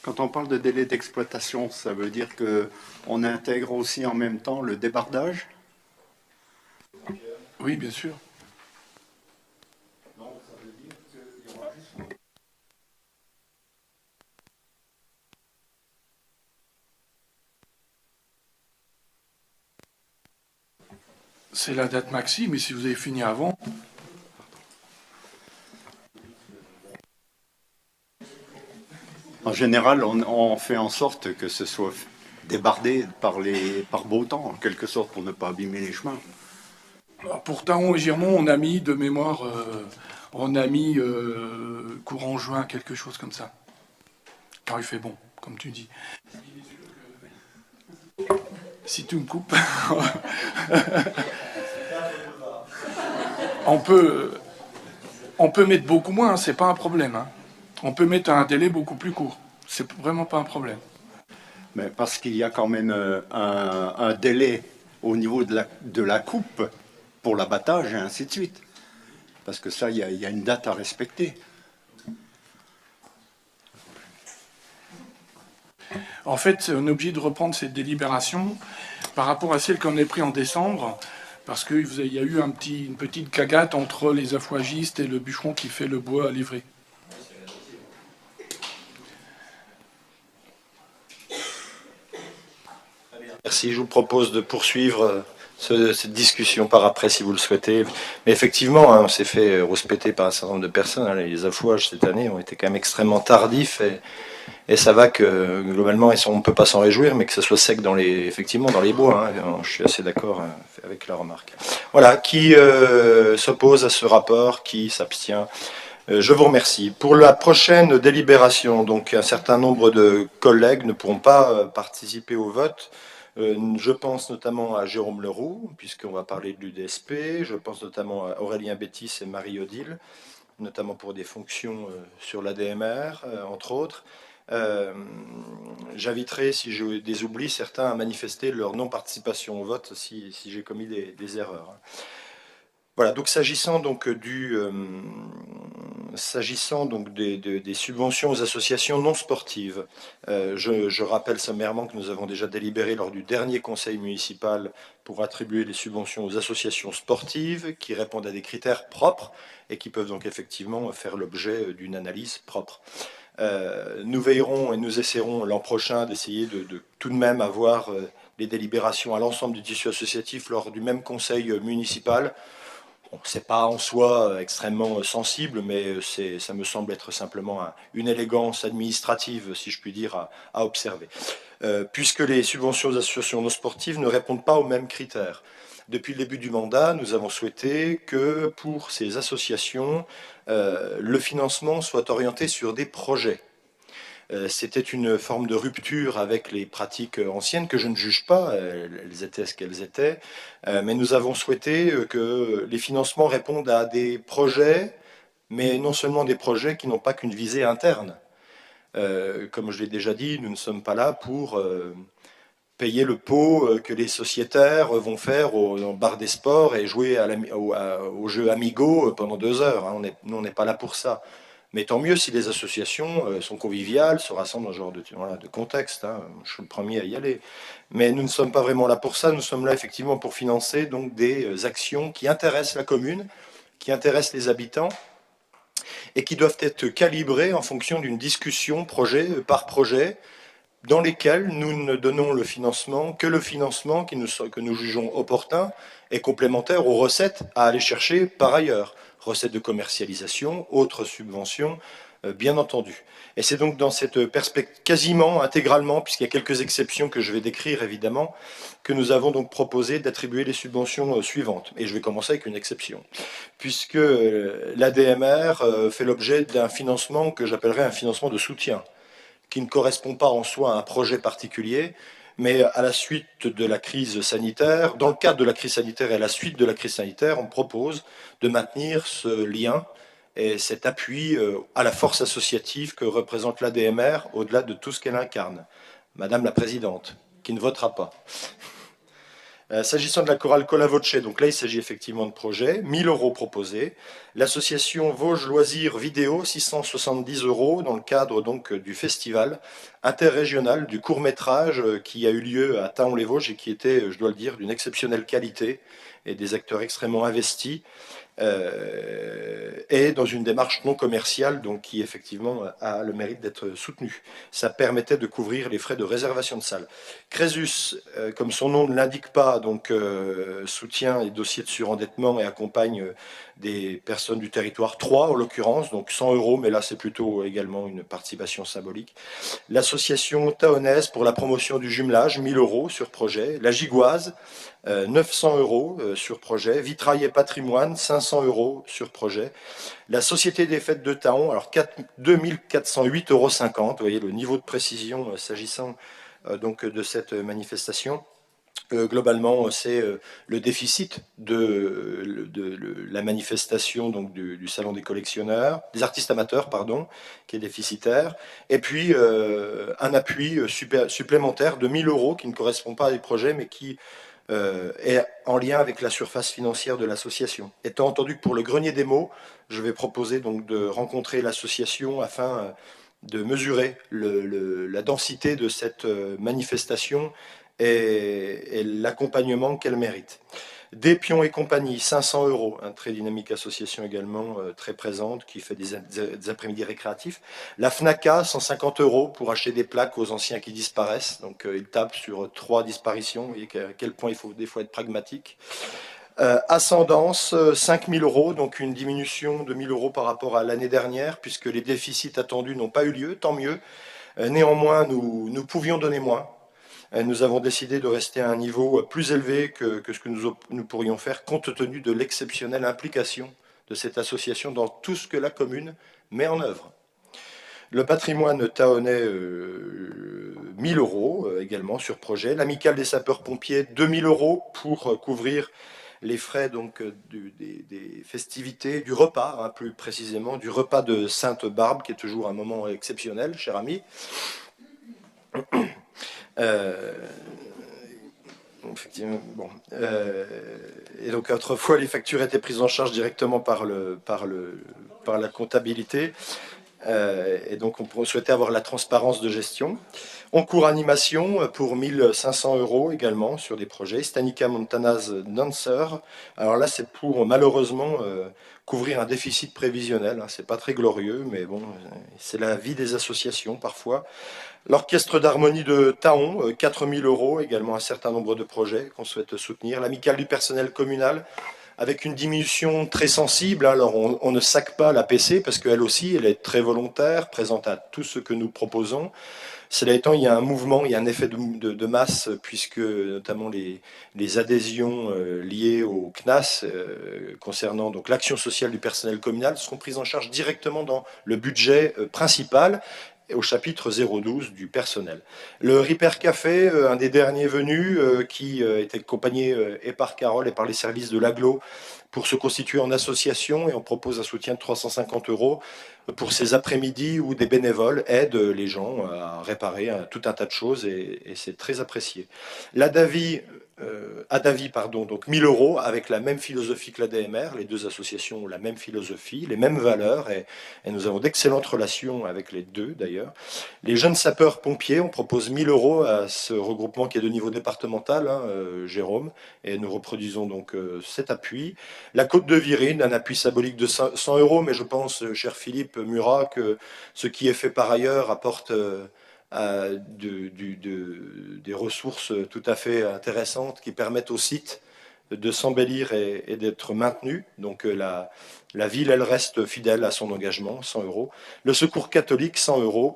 Quand on parle de délai d'exploitation, ça veut dire qu'on intègre aussi en même temps le débardage? Oui, bien sûr. C'est la date maxi, mais si vous avez fini avant... En général, on fait en sorte que ce soit débardé par beau temps, en quelque sorte, pour ne pas abîmer les chemins. Pour Taon et Girmont, on a mis de mémoire, courant juin, quelque chose comme ça. Car il fait bon, comme tu dis. Si tu me coupes, on peut mettre beaucoup moins, hein, c'est pas un problème. Hein. On peut mettre un délai beaucoup plus court. C'est vraiment pas un problème. Mais parce qu'il y a quand même un délai au niveau de la coupe pour l'abattage et ainsi de suite. Parce que ça, il y a une date à respecter. En fait, on est obligé de reprendre cette délibération par rapport à celle qu'on a prise en décembre, parce qu'il y a eu une petite cagate entre les affouagistes et le bûcheron qui fait le bois à livrer. Merci, je vous propose de poursuivre cette discussion par après si vous le souhaitez. Mais effectivement, hein, on s'est fait rouspéter par un certain nombre de personnes. Hein. Les affouages cette année ont été quand même extrêmement tardifs et ça va que globalement on ne peut pas s'en réjouir, mais que ça soit sec effectivement dans les bois. Hein. Je suis assez d'accord avec la remarque. Voilà, qui s'oppose à ce rapport, qui s'abstient? Je vous remercie. Pour la prochaine délibération, donc un certain nombre de collègues ne pourront pas participer au vote. Je pense notamment à Jérôme Leroux, puisqu'on va parler de l'UDSP. Je pense notamment à Aurélien Bétis et Marie-Odile, notamment pour des fonctions sur l'ADMR, entre autres. J'inviterai, si j'ai des oublis, certains à manifester leur non-participation au vote si j'ai commis des erreurs. Voilà, donc s'agissant donc des subventions aux associations non sportives, je rappelle sommairement que nous avons déjà délibéré lors du dernier conseil municipal pour attribuer les subventions aux associations sportives qui répondent à des critères propres et qui peuvent donc effectivement faire l'objet d'une analyse propre. Nous veillerons et nous essaierons l'an prochain d'essayer de tout de même avoir les délibérations à l'ensemble du tissu associatif lors du même conseil municipal. Bon, ce n'est pas en soi extrêmement sensible, mais ça me semble être simplement une élégance administrative, si je puis dire, à observer. Puisque les subventions aux associations non sportives ne répondent pas aux mêmes critères. Depuis le début du mandat, nous avons souhaité que pour ces associations, le financement soit orienté sur des projets. C'était une forme de rupture avec les pratiques anciennes que je ne juge pas, elles étaient ce qu'elles étaient, mais nous avons souhaité que les financements répondent à des projets, mais non seulement des projets qui n'ont pas qu'une visée interne. Comme je l'ai déjà dit, nous ne sommes pas là pour payer le pot que les sociétaires vont faire au bar des sports et jouer au jeu Amigo pendant 2 heures. Hein. Nous, on n'est pas là pour ça. Mais tant mieux si les associations sont conviviales, se rassemblent dans ce genre de contexte. Hein. Je suis le premier à y aller. Mais nous ne sommes pas vraiment là pour ça. Nous sommes là effectivement pour financer donc des actions qui intéressent la commune, qui intéressent les habitants et qui doivent être calibrées en fonction d'une discussion projet par projet dans lesquelles nous ne donnons le financement que que nous jugeons opportun et complémentaire aux recettes à aller chercher par ailleurs. Recettes de commercialisation, autres subventions, bien entendu. Et c'est donc dans cette perspective, quasiment intégralement, puisqu'il y a quelques exceptions que je vais décrire évidemment, que nous avons donc proposé d'attribuer les subventions suivantes. Et je vais commencer avec une exception, puisque l'ADMR fait l'objet d'un financement que j'appellerais un financement de soutien, qui ne correspond pas en soi à un projet particulier, mais à la suite de la crise sanitaire, dans le cadre de la crise sanitaire et à la suite de la crise sanitaire, on propose de maintenir ce lien et cet appui à la force associative que représente l'ADMR au-delà de tout ce qu'elle incarne. Madame la Présidente, qui ne votera pas. S'agissant de la chorale Cola Voce, donc là il s'agit effectivement de projets, 1 000 € proposés. L'association Vosges Loisirs Vidéo, 670 € dans le cadre donc du festival interrégional du court-métrage qui a eu lieu à Thaon-les-Vosges et qui était, je dois le dire, d'une exceptionnelle qualité et des acteurs extrêmement investis. Et dans une démarche non commerciale, donc qui effectivement a le mérite d'être soutenue. Ça permettait de couvrir les frais de réservation de salle. Crésus, comme son nom ne l'indique pas, donc soutient les dossiers de surendettement et accompagne des personnes du territoire 3 en l'occurrence, donc 100 €, mais là c'est plutôt également une participation symbolique. L'association Taonnaise pour la promotion du jumelage, 1 000 € sur projet. La Gigoise, 900 € sur projet. Vitrail et patrimoine, 500 € sur projet. La Société des fêtes de Thaon, alors 2 408,50 €. Vous voyez le niveau de précision s'agissant donc de cette manifestation. Globalement, c'est le déficit de la manifestation donc du Salon des collectionneurs, des artistes amateurs, pardon, qui est déficitaire, et puis un appui supplémentaire de 1 000 € qui ne correspond pas à des projets, mais qui est en lien avec la surface financière de l'association. Étant entendu que pour le grenier des mots, je vais proposer donc de rencontrer l'association afin de mesurer la densité de cette manifestation et l'accompagnement qu'elle mérite. Des Pions et compagnie, 500 €, une très dynamique association également, très présente, qui fait des après-midi récréatifs. La FNACA, 150 € pour acheter des plaques aux anciens qui disparaissent. Donc il tape sur 3 disparitions, vous voyez à quel point il faut des fois être pragmatique. Ascendance, 5 000 €, donc une diminution de 1 000 € par rapport à l'année dernière, puisque les déficits attendus n'ont pas eu lieu, tant mieux. Néanmoins, nous pouvions donner moins. Nous avons décidé de rester à un niveau plus élevé que ce que nous pourrions faire, compte tenu de l'exceptionnelle implication de cette association dans tout ce que la commune met en œuvre. Le patrimoine tahonnais, 1 000 € également sur projet. L'amicale des sapeurs-pompiers, 2 000 € pour couvrir les frais donc, des festivités, du repas, hein, plus précisément, du repas de Sainte-Barbe, qui est toujours un moment exceptionnel, cher ami. effectivement. Bon. Et donc autrefois, les factures étaient prises en charge directement par la comptabilité. Et donc on souhaitait avoir la transparence de gestion. En cours animation pour 1500 € également sur des projets. Stanica Montana's Dancer. Alors là, c'est pour malheureusement couvrir un déficit prévisionnel. Hein. C'est pas très glorieux, mais bon, c'est la vie des associations parfois. L'Orchestre d'harmonie de Taon, 4000 € également un certain nombre de projets qu'on souhaite soutenir. L'Amicale du personnel communal, avec une diminution très sensible. Alors, on ne sac pas la PC parce qu'elle aussi, elle est très volontaire, présente à tout ce que nous proposons. Cela étant, il y a un mouvement, il y a un effet de masse, puisque notamment les adhésions liées au CNAS concernant donc l'action sociale du personnel communal seront prises en charge directement dans le budget principal au chapitre 012 du personnel. Le Ripper Café, un des derniers venus, qui était accompagné et par Carole et par les services de l'Aglo pour se constituer en association, et on propose un soutien de 350 € pour ces après-midi où des bénévoles aident les gens à réparer tout un tas de choses, et c'est très apprécié. L'Adavi, donc 1000 € avec la même philosophie que l'ADMR. Les deux associations ont la même philosophie, les mêmes valeurs, et nous avons d'excellentes relations avec les deux d'ailleurs. Les jeunes sapeurs-pompiers, on propose 1000 € à ce regroupement qui est de niveau départemental, hein, Jérôme, et nous reproduisons donc cet appui. La Côte de Virine, un appui symbolique de 100 €, mais je pense, cher Philippe Murat, que ce qui est fait par ailleurs apporte des ressources tout à fait intéressantes qui permettent au site de s'embellir et d'être maintenu. Donc la ville, elle reste fidèle à son engagement, 100 €. Le Secours catholique, 100 €.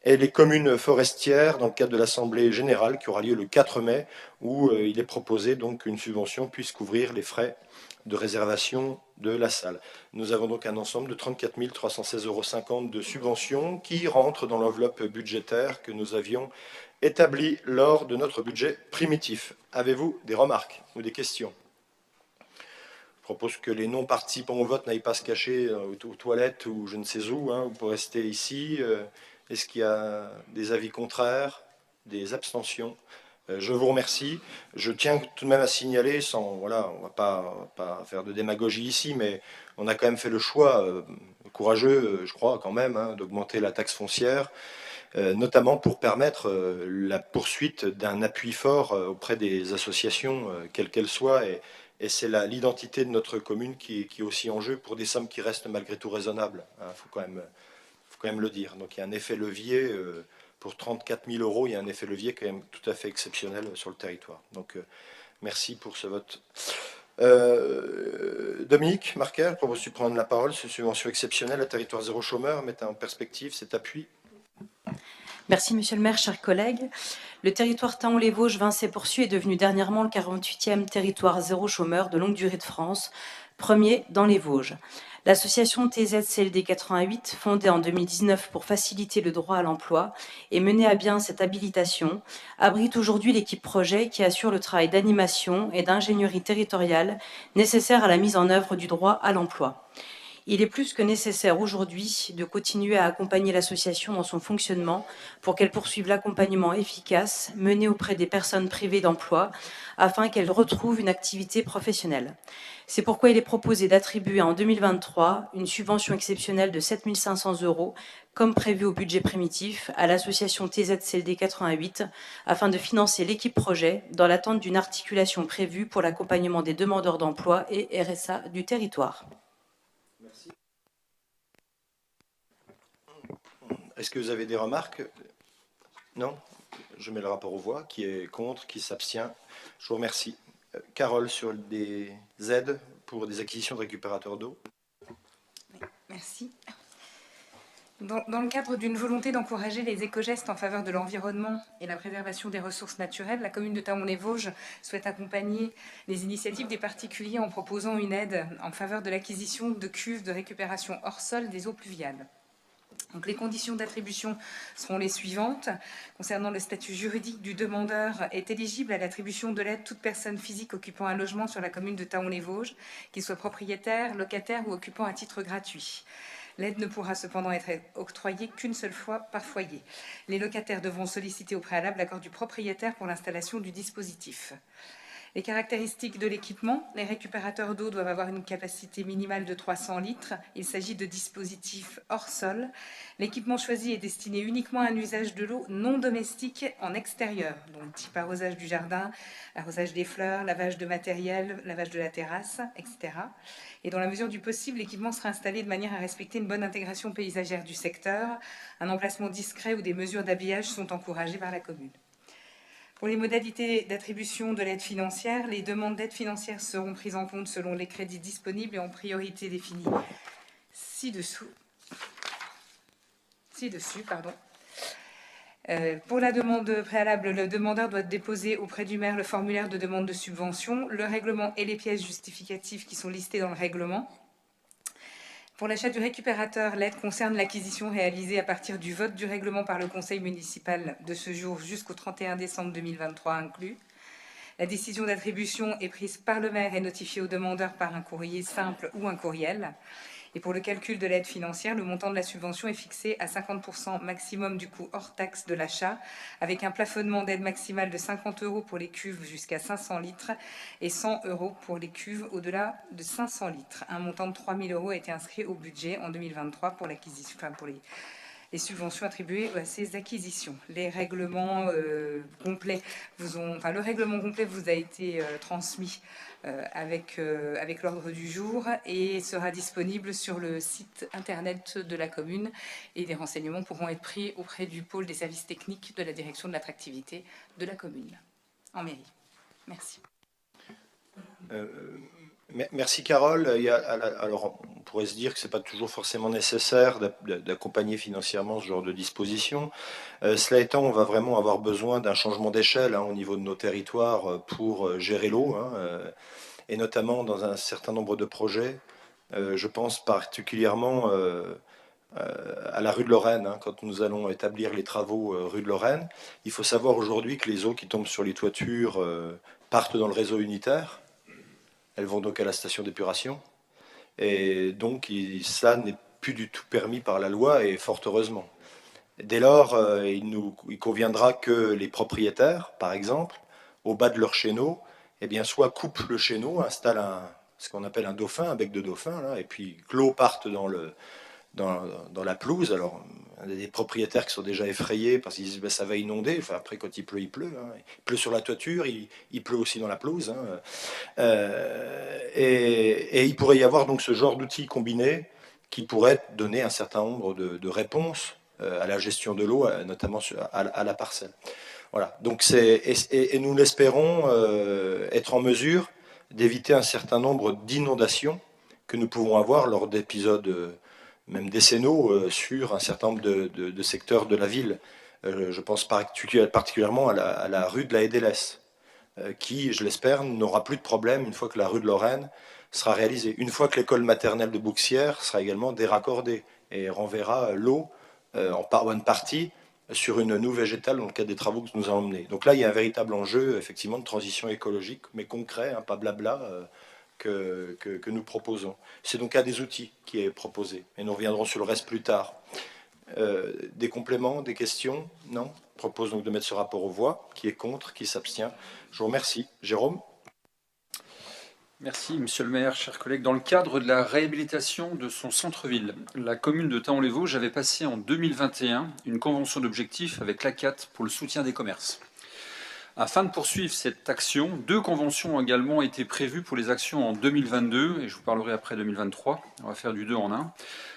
Et les communes forestières, dans le cadre de l'Assemblée générale qui aura lieu le 4 mai, où il est proposé donc qu'une subvention puisse couvrir les frais de réservation de la salle. Nous avons donc un ensemble de 34 316,50 € de subventions qui rentrent dans l'enveloppe budgétaire que nous avions établie lors de notre budget primitif. Avez-vous des remarques ou des questions? Je propose que les non-participants au vote n'aillent pas se cacher aux toilettes ou je ne sais où, hein, pour rester ici. Est-ce qu'il y a des avis contraires, des abstentions? Je vous remercie. Je tiens tout de même à signaler, voilà, on ne va pas faire de démagogie ici, mais on a quand même fait le choix courageux, je crois quand même, hein, d'augmenter la taxe foncière, notamment pour permettre la poursuite d'un appui fort auprès des associations, quelles qu'elles soient, et c'est l'identité de notre commune qui est aussi en jeu pour des sommes qui restent malgré tout raisonnables. Il faut quand même le dire. Donc il y a un effet levier. Pour 34 000 €, il y a un effet levier quand même tout à fait exceptionnel sur le territoire. Donc, merci pour ce vote. Dominique Marquer, propose-tu de prendre la parole sur subvention exceptionnelle à territoire zéro chômeur, mettre en perspective cet appui? Merci, Monsieur le maire, chers collègues. Le territoire Thaon-les-Vosges, Vincey-Poursuis est devenu dernièrement le 48e territoire zéro chômeur de longue durée de France, premier dans les Vosges. L'association TZCLD 88, fondée en 2019 pour faciliter le droit à l'emploi et mener à bien cette habilitation, abrite aujourd'hui l'équipe projet qui assure le travail d'animation et d'ingénierie territoriale nécessaire à la mise en œuvre du droit à l'emploi. Il est plus que nécessaire aujourd'hui de continuer à accompagner l'association dans son fonctionnement pour qu'elle poursuive l'accompagnement efficace mené auprès des personnes privées d'emploi afin qu'elles retrouvent une activité professionnelle. C'est pourquoi il est proposé d'attribuer en 2023 une subvention exceptionnelle de 7 500 €, comme prévu au budget primitif, à l'association TZCLD 88, afin de financer l'équipe projet dans l'attente d'une articulation prévue pour l'accompagnement des demandeurs d'emploi et RSA du territoire. Est-ce que vous avez des remarques? Non? Je mets le rapport aux voix. Qui est contre? Qui s'abstient? Je vous remercie. Carole, sur des aides pour des acquisitions de récupérateurs d'eau. Merci. Dans le cadre d'une volonté d'encourager les éco-gestes en faveur de l'environnement et la préservation des ressources naturelles, la commune de Thaon-les-Vosges souhaite accompagner les initiatives des particuliers en proposant une aide en faveur de l'acquisition de cuves de récupération hors sol des eaux pluviales. Donc, les conditions d'attribution seront les suivantes. Concernant le statut juridique du demandeur, est éligible à l'attribution de l'aide toute personne physique occupant un logement sur la commune de Thaon-les-Vosges, qu'il soit propriétaire, locataire ou occupant à titre gratuit. L'aide ne pourra cependant être octroyée qu'une seule fois par foyer. Les locataires devront solliciter au préalable l'accord du propriétaire pour l'installation du dispositif. Les caractéristiques de l'équipement: les récupérateurs d'eau doivent avoir une capacité minimale de 300 litres. Il s'agit de dispositifs hors sol. L'équipement choisi est destiné uniquement à un usage de l'eau non domestique en extérieur, donc type arrosage du jardin, arrosage des fleurs, lavage de matériel, lavage de la terrasse, etc. Et dans la mesure du possible, l'équipement sera installé de manière à respecter une bonne intégration paysagère du secteur. Un emplacement discret où des mesures d'habillage sont encouragées par la commune. Pour les modalités d'attribution de l'aide financière, les demandes d'aide financière seront prises en compte selon les crédits disponibles et en priorité définie ci-dessus. Pour la demande préalable, le demandeur doit déposer auprès du maire le formulaire de demande de subvention, le règlement et les pièces justificatives qui sont listées dans le règlement. Pour l'achat du récupérateur, l'aide concerne l'acquisition réalisée à partir du vote du règlement par le conseil municipal de ce jour jusqu'au 31 décembre 2023 inclus. La décision d'attribution est prise par le maire et notifiée au demandeur par un courrier simple ou un courriel. Et pour le calcul de l'aide financière, le montant de la subvention est fixé à 50% maximum du coût hors taxe de l'achat, avec un plafonnement d'aide maximale de 50 € pour les cuves jusqu'à 500 litres et 100 € pour les cuves au-delà de 500 litres. Un montant de 3 000 € a été inscrit au budget en 2023 pour l'acquisition, pour les subventions attribuées à ces acquisitions. Les règlements complets le règlement complet vous a été transmis avec l'ordre du jour et sera disponible sur le site internet de la commune, et des renseignements pourront être pris auprès du pôle des services techniques de la direction de l'attractivité de la commune en mairie. Merci. Merci Carole. Alors, on pourrait se dire que ce n'est pas toujours forcément nécessaire d'accompagner financièrement ce genre de disposition. Cela étant, on va vraiment avoir besoin d'un changement d'échelle au niveau de nos territoires pour gérer l'eau, et notamment dans un certain nombre de projets. Je pense particulièrement à la rue de Lorraine, quand nous allons établir les travaux rue de Lorraine. Il faut savoir aujourd'hui que les eaux qui tombent sur les toitures partent dans le réseau unitaire. Elles vont donc à la station d'épuration. Et donc, ça n'est plus du tout permis par la loi, et fort heureusement. Dès lors, il conviendra que les propriétaires, par exemple, au bas de leur chéneau, soit coupent le chéneau, installent ce qu'on appelle un dauphin, un bec de dauphin, là, et puis que l'eau parte dans la pelouse. Alors, il y a des propriétaires qui sont déjà effrayés parce qu'ils disent ça va inonder. Enfin, après, quand il pleut, il pleut. Il pleut sur la toiture, il pleut aussi dans la pelouse. Et il pourrait y avoir donc ce genre d'outils combinés qui pourraient donner un certain nombre de réponses à la gestion de l'eau, notamment à la parcelle. Voilà. Donc et nous l'espérons être en mesure d'éviter un certain nombre d'inondations que nous pouvons avoir lors d'épisodes même décennaux sur un certain nombre de secteurs de la ville. Je pense particulièrement à la rue de la Haie-d'Hélès, qui, je l'espère, n'aura plus de problème une fois que la rue de Lorraine sera réalisée. Une fois que l'école maternelle de Bouxières sera également déraccordée et renverra l'eau en bonne partie sur une noue végétale dans le cadre des travaux que nous allons mener. Donc là, il y a un véritable enjeu, effectivement, de transition écologique, mais concret, pas blabla, que nous proposons. C'est donc un des outils qui est proposé, et nous reviendrons sur le reste plus tard. Des compléments, des questions? Non? Je propose donc de mettre ce rapport aux voix. Qui est contre? Qui s'abstient? Je vous remercie. Jérôme? Merci, monsieur le maire, chers collègues. Dans le cadre de la réhabilitation de son centre-ville, la commune de Thaon-les-Vosges avait passé en 2021 une convention d'objectifs avec l'ACAT pour le soutien des commerces. Afin de poursuivre cette action, 2 conventions ont également été prévues pour les actions en 2022, et je vous parlerai après 2023. On va faire du 2 en 1.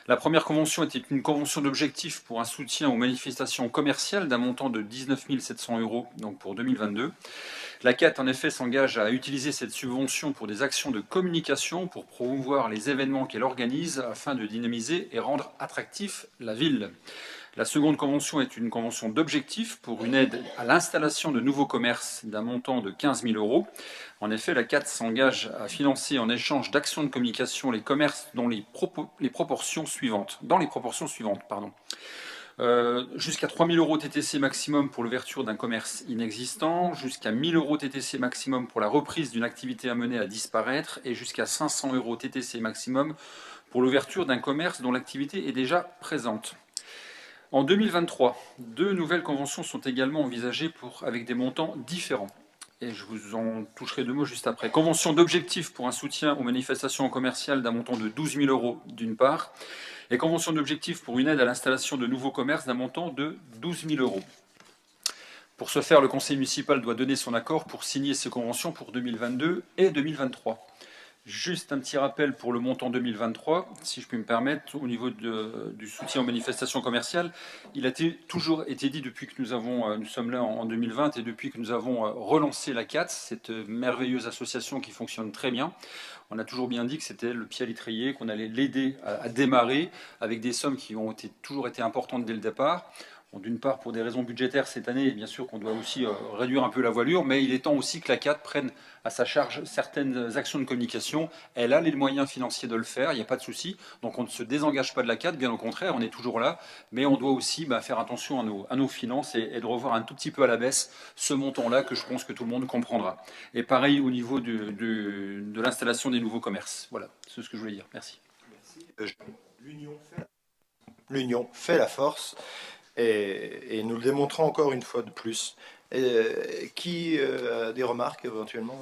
La première convention était une convention d'objectifs pour un soutien aux manifestations commerciales d'un montant de 19 700 €, donc pour 2022. La CAT, en effet, s'engage à utiliser cette subvention pour des actions de communication pour promouvoir les événements qu'elle organise afin de dynamiser et rendre attractif la ville. La seconde convention est une convention d'objectifs pour une aide à l'installation de nouveaux commerces d'un montant de 15 000 €. En effet, la CAT s'engage à financer en échange d'actions de communication les commerces dans les proportions suivantes. Jusqu'à 3 000 € TTC maximum pour l'ouverture d'un commerce inexistant, jusqu'à 1 000 € TTC maximum pour la reprise d'une activité amenée à disparaître, et jusqu'à 500 € TTC maximum pour l'ouverture d'un commerce dont l'activité est déjà présente. En 2023, 2 nouvelles conventions sont également envisagées avec des montants différents. Et je vous en toucherai 2 mots juste après. Convention d'objectifs pour un soutien aux manifestations commerciales d'un montant de 12 000 € d'une part, et convention d'objectifs pour une aide à l'installation de nouveaux commerces d'un montant de 12 000 €. Pour ce faire, le conseil municipal doit donner son accord pour signer ces conventions pour 2022 et 2023. Juste un petit rappel pour le montant 2023, si je puis me permettre, au niveau du soutien aux manifestations commerciales. Il a toujours été dit depuis que nous sommes là en 2020 et depuis que nous avons relancé la CATS, cette merveilleuse association qui fonctionne très bien. On a toujours bien dit que c'était le pied à l'étrier, qu'on allait l'aider à démarrer avec des sommes qui ont toujours été importantes dès le départ. Bon, d'une part, pour des raisons budgétaires cette année, bien sûr qu'on doit aussi réduire un peu la voilure, mais il est temps aussi que la CAT prenne à sa charge certaines actions de communication. Elle a les moyens financiers de le faire, il n'y a pas de souci. Donc on ne se désengage pas de la CAT, bien au contraire, on est toujours là, mais on doit aussi faire attention à nos finances et de revoir un tout petit peu à la baisse ce montant-là que je pense que tout le monde comprendra. Et pareil au niveau de l'installation des nouveaux commerces. Voilà, c'est ce que je voulais dire. Merci. L'union fait la force. Et nous le démontrons encore une fois de plus. Qui a des remarques éventuellement?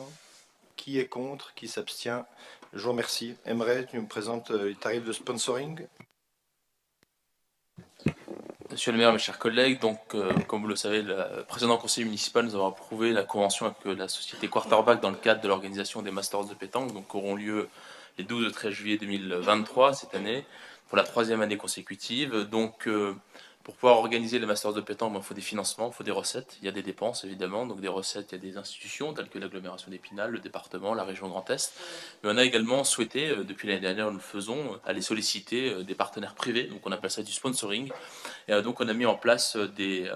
Qui est contre? Qui s'abstient? Je vous remercie. Emre, tu nous présentes les tarifs de sponsoring? Monsieur le maire, mes chers collègues, donc comme vous le savez, le précédent conseil municipal nous avons approuvé la convention avec la société Quarterback dans le cadre de l'organisation des Masters de pétanque, donc auront lieu les 12 et 13 juillet 2023 cette année pour la 3e année consécutive. Donc pour pouvoir organiser les Masters de pétanque, il faut des financements, il faut des recettes. Il y a des dépenses, évidemment. Donc des recettes, il y a des institutions telles que l'agglomération d'Épinal, le département, la région Grand Est. Mais on a également souhaité, depuis l'année dernière, nous le faisons, aller solliciter des partenaires privés. Donc on appelle ça du sponsoring. Et donc on a mis en place des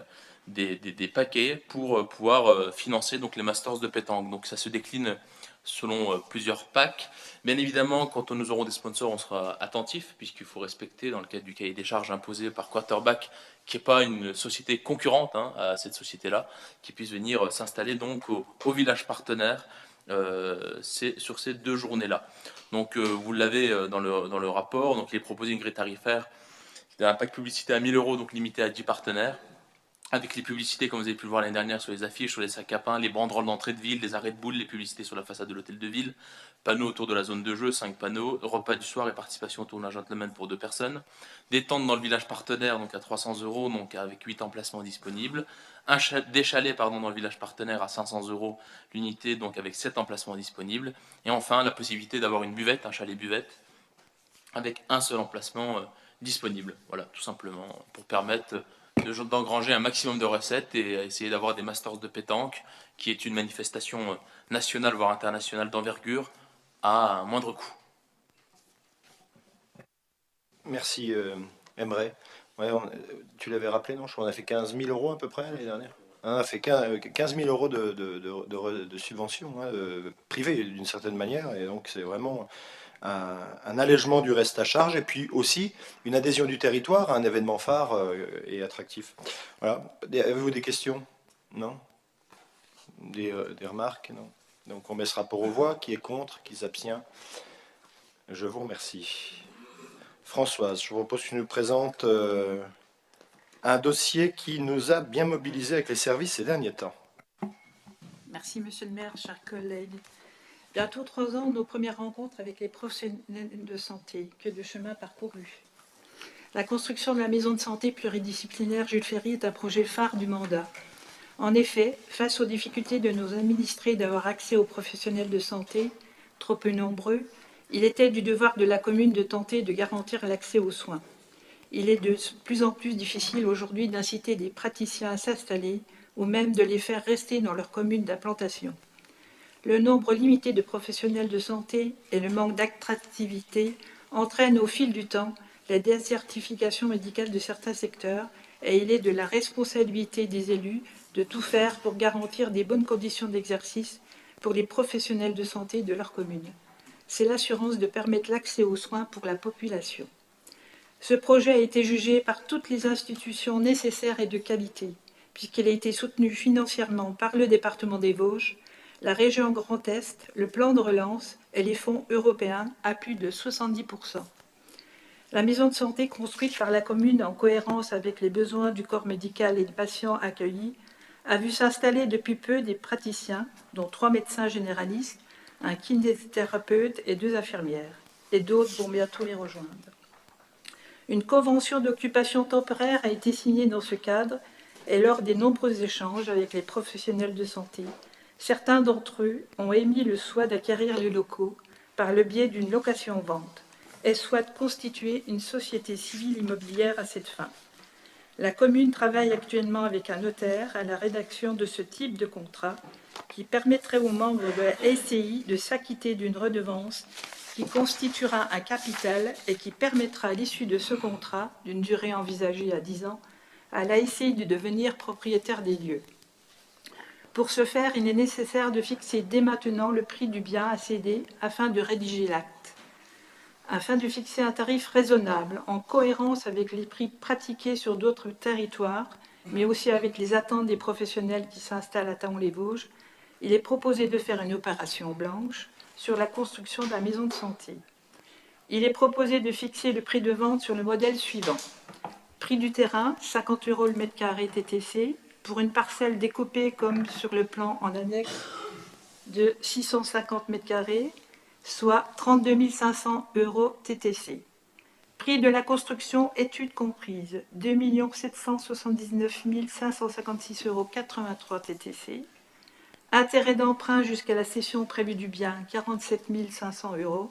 paquets pour pouvoir financer donc, les Masters de pétanque. Donc ça se décline selon plusieurs packs. Bien évidemment, quand nous aurons des sponsors, on sera attentif, puisqu'il faut respecter, dans le cadre du cahier des charges imposé par Quarterback, qui n'est pas une société concurrente à cette société-là, qui puisse venir s'installer donc au village partenaire sur ces 2 journées-là. Donc vous l'avez dans le rapport, donc il est proposé une grille tarifaire d'un pack publicité à 1 000 €, donc limité à 10 partenaires, avec les publicités, comme vous avez pu le voir l'année dernière, sur les affiches, sur les sacs à pain, les banderoles d'entrée de ville, les arrêts de boules, les publicités sur la façade de l'hôtel de ville, panneaux autour de la zone de jeu, 5 panneaux, repas du soir et participation autour d'un gentleman pour 2 personnes, des tentes dans le village partenaire, donc à 300 €, donc avec 8 emplacements disponibles, des chalets dans le village partenaire à 500 € l'unité, donc avec 7 emplacements disponibles, et enfin la possibilité d'avoir une buvette, un chalet buvette, avec un seul emplacement disponible. Voilà, tout simplement, pour permettre d'engranger un maximum de recettes et essayer d'avoir des Masters de pétanque, qui est une manifestation nationale, voire internationale d'envergure, à un moindre coût. Merci Emre. Ouais, tu l'avais rappelé, non? Je crois qu'on a fait 15 000 € à peu près l'année dernière. On a fait 15 000 € de subventions privées d'une certaine manière, et donc c'est vraiment un allègement du reste à charge, et puis aussi une adhésion du territoire à un événement phare et attractif. Voilà. Avez-vous des questions? Non? Des remarques? Non? Donc on met ce rapport aux voix. Qui est contre? Qui s'abstient? Je vous remercie. Françoise, je vous propose que tu nous présentes un dossier qui nous a bien mobilisés avec les services ces derniers temps. Merci, monsieur le maire, chers collègues. Bientôt 3 ans, nos premières rencontres avec les professionnels de santé. Que de chemin parcouru. La construction de la maison de santé pluridisciplinaire Jules Ferry est un projet phare du mandat. En effet, face aux difficultés de nos administrés d'avoir accès aux professionnels de santé, trop peu nombreux, il était du devoir de la commune de tenter de garantir l'accès aux soins. Il est de plus en plus difficile aujourd'hui d'inciter des praticiens à s'installer ou même de les faire rester dans leur commune d'implantation. Le nombre limité de professionnels de santé et le manque d'attractivité entraînent au fil du temps la désertification médicale de certains secteurs, et il est de la responsabilité des élus de tout faire pour garantir des bonnes conditions d'exercice pour les professionnels de santé de leur commune. C'est l'assurance de permettre l'accès aux soins pour la population. Ce projet a été jugé par toutes les institutions nécessaires et de qualité, puisqu'il a été soutenu financièrement par le département des Vosges, la région Grand Est, le plan de relance et les fonds européens à plus de 70%. La maison de santé construite par la commune en cohérence avec les besoins du corps médical et des patients accueillis a vu s'installer depuis peu des praticiens, dont 3 médecins généralistes, un kinésithérapeute et 2 infirmières. Et d'autres vont bientôt les rejoindre. Une convention d'occupation temporaire a été signée dans ce cadre et lors des nombreux échanges avec les professionnels de santé, certains d'entre eux ont émis le souhait d'acquérir les locaux par le biais d'une location-vente et souhaitent constituer une société civile immobilière à cette fin. La commune travaille actuellement avec un notaire à la rédaction de ce type de contrat qui permettrait aux membres de la SCI de s'acquitter d'une redevance qui constituera un capital et qui permettra à l'issue de ce contrat, d'une durée envisagée à 10 ans, à la SCI de devenir propriétaire des lieux. Pour ce faire, il est nécessaire de fixer dès maintenant le prix du bien à céder afin de rédiger l'acte. Afin de fixer un tarif raisonnable, en cohérence avec les prix pratiqués sur d'autres territoires, mais aussi avec les attentes des professionnels qui s'installent à Thaon-les-Vosges, il est proposé de faire une opération blanche sur la construction de la maison de santé. Il est proposé de fixer le prix de vente sur le modèle suivant. Prix du terrain, 50 € le mètre carré TTC, pour une parcelle découpée comme sur le plan en annexe de 650 mètres carrés, soit 32 500 € TTC. Prix de la construction, études comprises, 2 779 556,83 € TTC. Intérêt d'emprunt jusqu'à la cession prévue du bien, 47 500 €.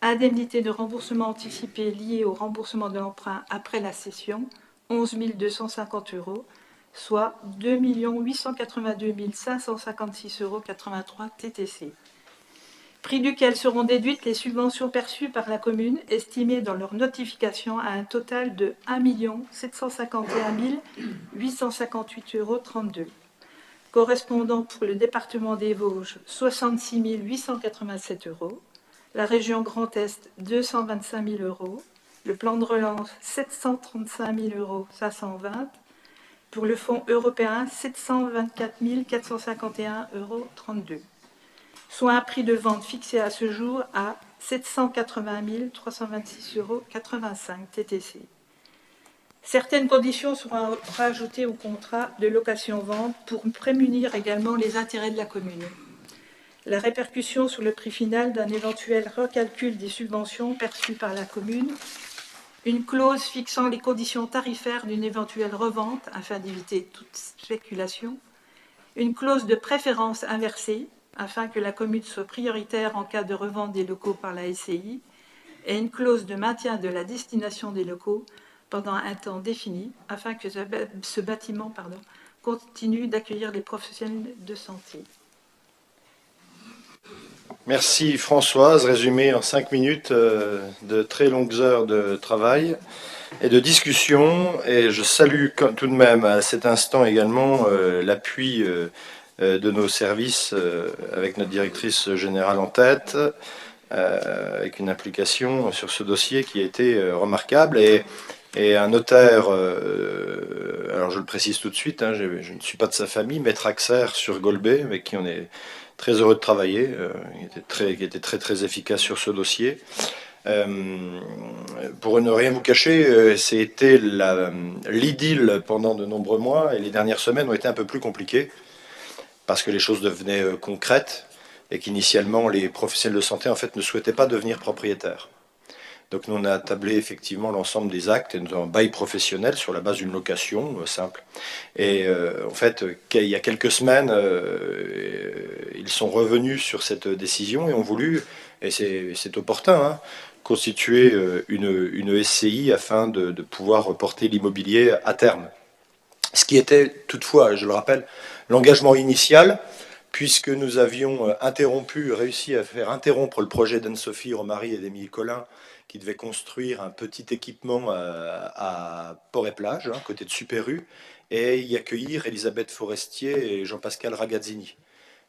Indemnité de remboursement anticipé liée au remboursement de l'emprunt après la cession, 11 250 €, soit 2 882 556,83 € TTC. Prix duquel seront déduites les subventions perçues par la commune, estimées dans leur notification à un total de 1 751 858,32 €, correspondant pour le département des Vosges 66 887 €, la région Grand Est 225 000 €, le plan de relance 735 520 €, pour le fonds européen 724 451,32 €, soit un prix de vente fixé à ce jour à 780 326,85 € TTC. Certaines conditions seront rajoutées au contrat de location-vente pour prémunir également les intérêts de la commune. La répercussion sur le prix final d'un éventuel recalcul des subventions perçues par la commune, une clause fixant les conditions tarifaires d'une éventuelle revente afin d'éviter toute spéculation, une clause de préférence inversée afin que la commune soit prioritaire en cas de revente des locaux par la SCI, et une clause de maintien de la destination des locaux pendant un temps défini afin que ce bâtiment continue d'accueillir les professionnels de santé. Merci Françoise, résumé en 5 minutes de très longues heures de travail et de discussion. Et je salue tout de même à cet instant également l'appui de nos services avec notre directrice générale en tête, avec une implication sur ce dossier qui a été remarquable. Et un notaire, alors je le précise tout de suite, hein, je ne suis pas de sa famille, Maître Axer sur Golbet, avec qui on est très heureux de travailler, qui était très efficace sur ce dossier. Pour ne rien vous cacher, c'était l'idylle pendant de nombreux mois, et les dernières semaines ont été un peu plus compliquées, parce que les choses devenaient concrètes, et qu'initialement les professionnels de santé en fait ne souhaitaient pas devenir propriétaires. Donc nous on a tablé effectivement l'ensemble des actes en bail professionnel sur la base d'une location simple. Et en fait, il y a quelques semaines, ils sont revenus sur cette décision et ont voulu, et c'est opportun, hein, constituer une SCI afin de pouvoir reporter l'immobilier à terme. Ce qui était toutefois, je le rappelle, l'engagement initial, puisque nous avions réussi à faire interrompre le projet d'Anne-Sophie Romary et d'Émile Collin, qui devait construire un petit équipement à Port-et-Plage, hein, côté de Super-U, et y accueillir Elisabeth Forestier et Jean-Pascal Ragazzini.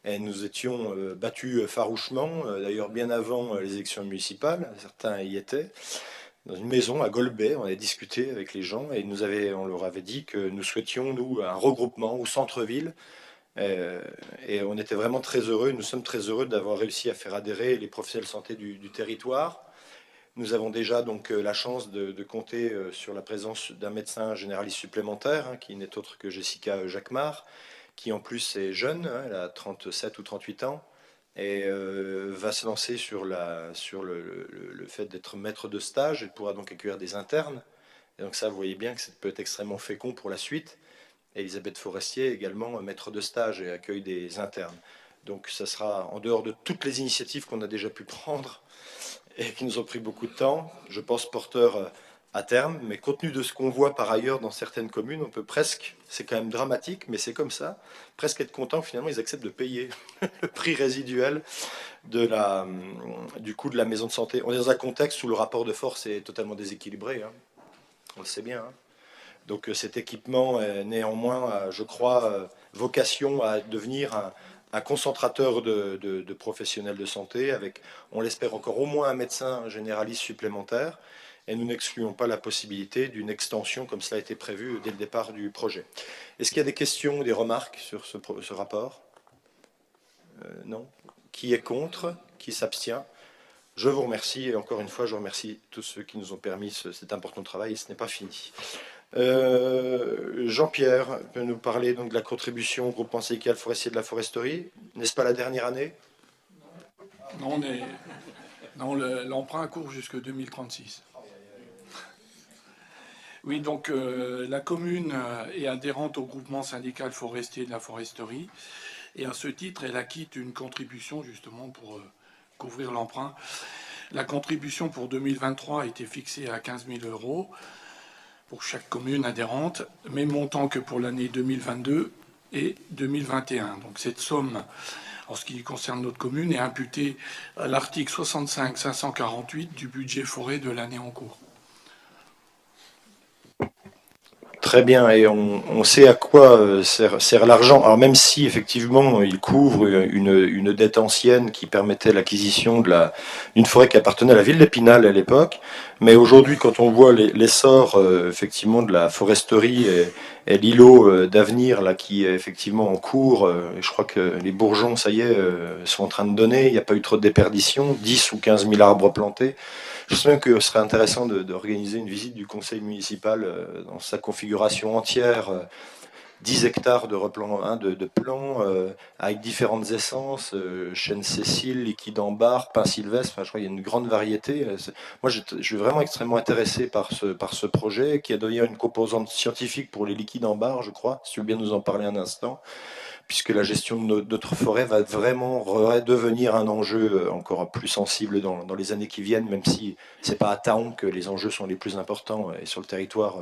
Et nous étions battus farouchement, d'ailleurs bien avant les élections municipales, certains y étaient, dans une maison à Golbet. On avait discuté avec les gens et on leur avait dit que nous souhaitions, nous, un regroupement au centre-ville. Et on était vraiment très heureux, nous sommes très heureux d'avoir réussi à faire adhérer les professionnels de santé du territoire. Nous avons déjà donc la chance de compter sur la présence d'un médecin généraliste supplémentaire, qui n'est autre que Jessica Jacquemart, qui en plus est jeune, elle a 37 ou 38 ans, et va se lancer sur le fait d'être maître de stage. Elle pourra donc accueillir des internes. Et donc ça, vous voyez bien que ça peut être extrêmement fécond pour la suite. Elisabeth Forestier également maître de stage et accueille des internes. Donc ça sera en dehors de toutes les initiatives qu'on a déjà pu prendre et qui nous ont pris beaucoup de temps, je pense porteur à terme, mais compte tenu de ce qu'on voit par ailleurs dans certaines communes, on peut presque, c'est quand même dramatique, mais c'est comme ça, presque être content que finalement ils acceptent de payer le prix résiduel du coût de la maison de santé. On est dans un contexte où le rapport de force est totalement déséquilibré, hein. On le sait bien, hein. Donc cet équipement est néanmoins, je crois, vocation à devenir un concentrateur de professionnels de santé, avec, on l'espère, encore au moins un médecin généraliste supplémentaire, et nous n'excluons pas la possibilité d'une extension comme cela a été prévu dès le départ du projet. Est-ce qu'il y a des questions ou des remarques sur ce rapport? Non. Qui est contre? Qui s'abstient? Je vous remercie, et encore une fois, je remercie tous ceux qui nous ont permis cet important travail, et ce n'est pas fini. Jean-Pierre peut nous parler donc de la contribution au groupement syndical forestier de la foresterie. N'est-ce pas la dernière année? Non, l'emprunt court jusqu'en 2036. Oui, donc la commune est adhérente au groupement syndical forestier de la foresterie, et à ce titre, elle acquitte une contribution justement pour couvrir l'emprunt. La contribution pour 2023 a été fixée à 15 000 € pour chaque commune adhérente, même montant que pour l'année 2022 et 2021. Donc cette somme, en ce qui concerne notre commune, est imputée à l'article 65 548 du budget forêt de l'année en cours. Très bien, et on sait à quoi sert l'argent. Alors même si effectivement il couvre une dette ancienne qui permettait l'acquisition d'une forêt qui appartenait à la ville d'Épinal à l'époque, mais aujourd'hui quand on voit l'essor effectivement de la foresterie et l'îlot d'avenir là qui est effectivement en cours, je crois que les bourgeons, ça y est, sont en train de donner, il n'y a pas eu trop de déperdition, 10 ou 15 000 arbres plantés. Je pense même que ce serait intéressant d'organiser une visite du conseil municipal dans sa configuration entière, 10 hectares de plants avec différentes essences, chêne Cécile, liquide ambar, pin sylvestre, enfin, je crois qu'il y a une grande variété. Moi, je suis vraiment extrêmement intéressé par ce projet qui a d'ailleurs une composante scientifique pour les liquides ambar, je crois, si tu veux bien nous en parler un instant, puisque la gestion de notre forêt va vraiment devenir un enjeu encore plus sensible dans les années qui viennent, même si c'est pas à Taon que les enjeux sont les plus importants et sur le territoire,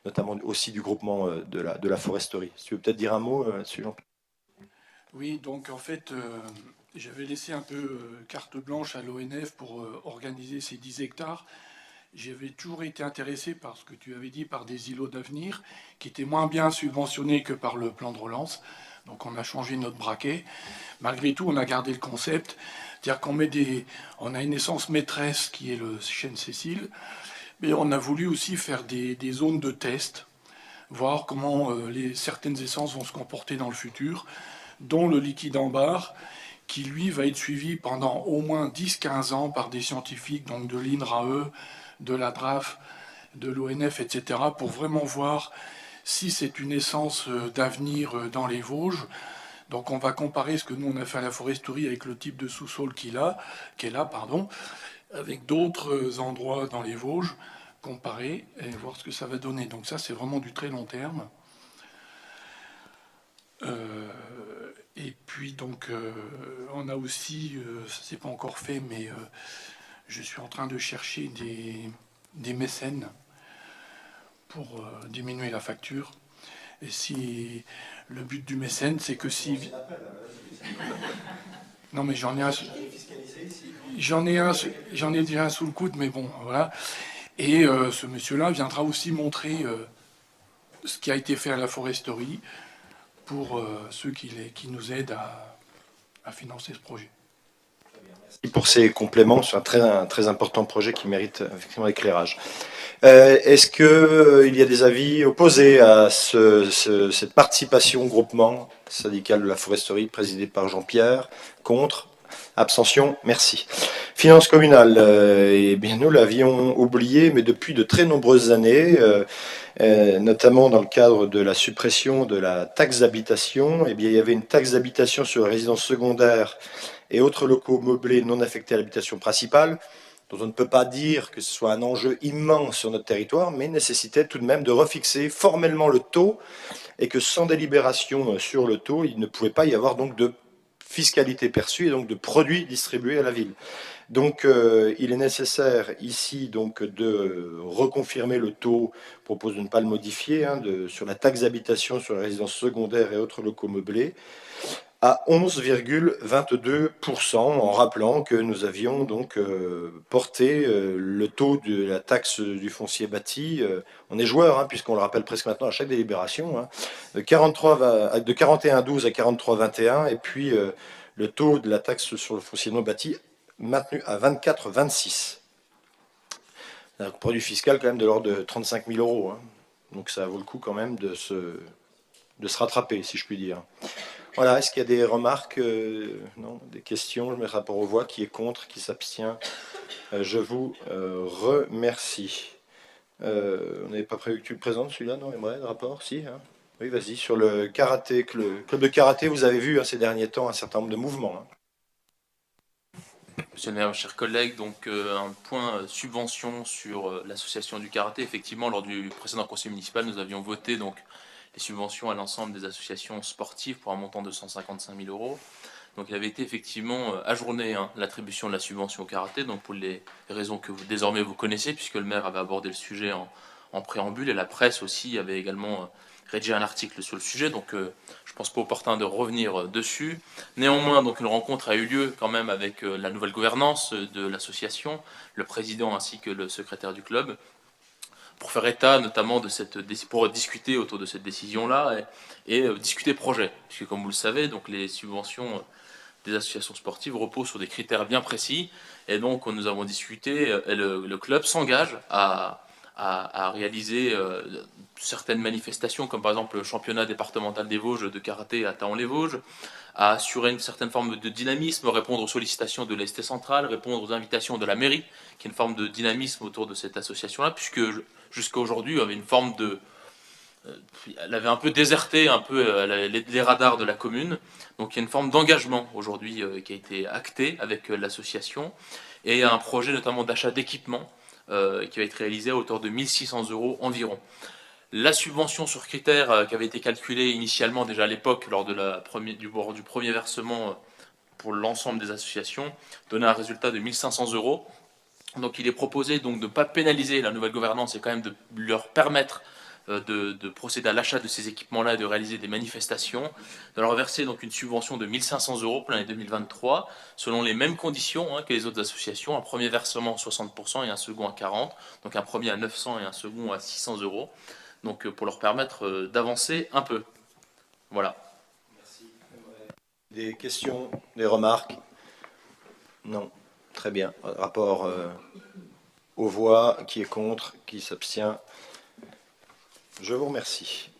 notamment aussi du groupement de la foresterie. Si tu veux peut-être dire un mot là-dessus, Jean-Pierre. Oui, donc en fait, j'avais laissé un peu carte blanche à l'ONF pour organiser ces 10 hectares. J'avais toujours été intéressé par ce que tu avais dit, par des îlots d'avenir, qui étaient moins bien subventionnés que par le plan de relance. Donc on a changé notre braquet. Malgré tout, on a gardé le concept. C'est-à-dire on a une essence maîtresse qui est le chêne Cécile, mais on a voulu aussi faire des zones de test, voir comment certaines essences vont se comporter dans le futur, dont le liquide ambar, qui lui va être suivi pendant au moins 10-15 ans par des scientifiques, donc de l'INRAE, de la DRAF, de l'ONF, etc., pour vraiment voir si c'est une essence d'avenir dans les Vosges. Donc on va comparer ce que nous on a fait à la foresterie avec le type de sous-sol qu'elle a, avec d'autres endroits dans les Vosges, comparer et voir ce que ça va donner. Donc ça c'est vraiment du très long terme. Et puis donc on a aussi, c'est pas encore fait, mais je suis en train de chercher des mécènes pour diminuer la facture. Et si le but du mécène, c'est que si... Non mais j'en ai déjà un sous le coude, mais bon, voilà. Et ce monsieur-là viendra aussi montrer ce qui a été fait à la foresterie pour ceux qui nous aident à financer ce projet. Merci pour ces compléments sur un très important projet qui mérite effectivement éclairage. Est-ce qu'il y a des avis opposés à cette participation au groupement syndical de la foresterie présidé par Jean-Pierre? Contre? Abstention, merci. Finances communales, eh bien nous l'avions oublié, mais depuis de très nombreuses années, notamment dans le cadre de la suppression de la taxe d'habitation, eh bien il y avait une taxe d'habitation sur les résidences secondaires et autres locaux meublés non affectés à l'habitation principale, dont on ne peut pas dire que ce soit un enjeu immense sur notre territoire, mais nécessitait tout de même de refixer formellement le taux, et que sans délibération sur le taux, il ne pouvait pas y avoir donc de fiscalité perçue et donc de produits distribués à la ville. Donc il est nécessaire ici donc de reconfirmer le taux, je propose de ne pas le modifier, hein, sur la taxe d'habitation sur les résidences secondaires et autres locaux meublés, à 11,22%, en rappelant que nous avions donc porté le taux de la taxe du foncier bâti, on est joueur, hein, puisqu'on le rappelle presque maintenant à chaque délibération, hein, de 41,12 à 43,21, et puis le taux de la taxe sur le foncier non bâti maintenu à 24,26. Un produit fiscal quand même de l'ordre de 35 000 euros, hein. Donc ça vaut le coup quand même de se rattraper, si je puis dire. Voilà, est-ce qu'il y a des remarques, non, des questions? Je mets rapport aux voix. Qui est contre? Qui s'abstient? Je vous remercie. On n'avait pas prévu que tu le présentes, celui-là, non? Le rapport? Si, hein. Oui, vas-y. Sur le karaté, le club de karaté, vous avez vu, hein, ces derniers temps un certain nombre de mouvements, hein. Monsieur le maire, chers collègues, donc un point subvention sur l'association du karaté. Effectivement, lors du précédent conseil municipal, nous avions voté donc les subventions à l'ensemble des associations sportives pour un montant de 155 000 euros. Donc il avait été effectivement ajourné, hein, l'attribution de la subvention au karaté, donc pour les raisons que désormais vous connaissez, puisque le maire avait abordé le sujet en préambule, et la presse aussi avait également rédigé un article sur le sujet, donc je pense pas opportun de revenir dessus. Néanmoins, donc une rencontre a eu lieu quand même avec la nouvelle gouvernance de l'association, le président ainsi que le secrétaire du club, pour faire état notamment de pour discuter autour de cette décision-là et discuter projet. Puisque comme vous le savez, donc les subventions des associations sportives reposent sur des critères bien précis. Et donc nous avons discuté, et le club s'engage à réaliser certaines manifestations, comme par exemple le championnat départemental des Vosges de karaté à Thaon-les-Vosges, à assurer une certaine forme de dynamisme, répondre aux sollicitations de l'Est central, répondre aux invitations de la mairie, qui est une forme de dynamisme autour de cette association-là, puisque jusqu'à aujourd'hui, il y avait une forme de... Elle avait un peu déserté un peu les radars de la commune. Donc il y a une forme d'engagement aujourd'hui qui a été acté avec l'association. Et il y a un projet notamment d'achat d'équipements qui va être réalisé à hauteur de 1 600 euros environ. La subvention sur critères qui avait été calculée initialement déjà à l'époque lors du premier versement pour l'ensemble des associations donnait un résultat de 1 500 euros. Donc il est proposé donc, de ne pas pénaliser la nouvelle gouvernance et quand même de leur permettre de procéder à l'achat de ces équipements-là et de réaliser des manifestations, de leur verser donc une subvention de 1 500 euros pour l'année 2023, selon les mêmes conditions, hein, que les autres associations, un premier versement à 60% et un second à 40%, donc un premier à 900 et un second à 600 euros, donc pour leur permettre d'avancer un peu. Voilà. Merci. Des questions, des remarques? Non. Très bien. Rapport aux voix. Qui est contre? Qui s'abstient? Je vous remercie.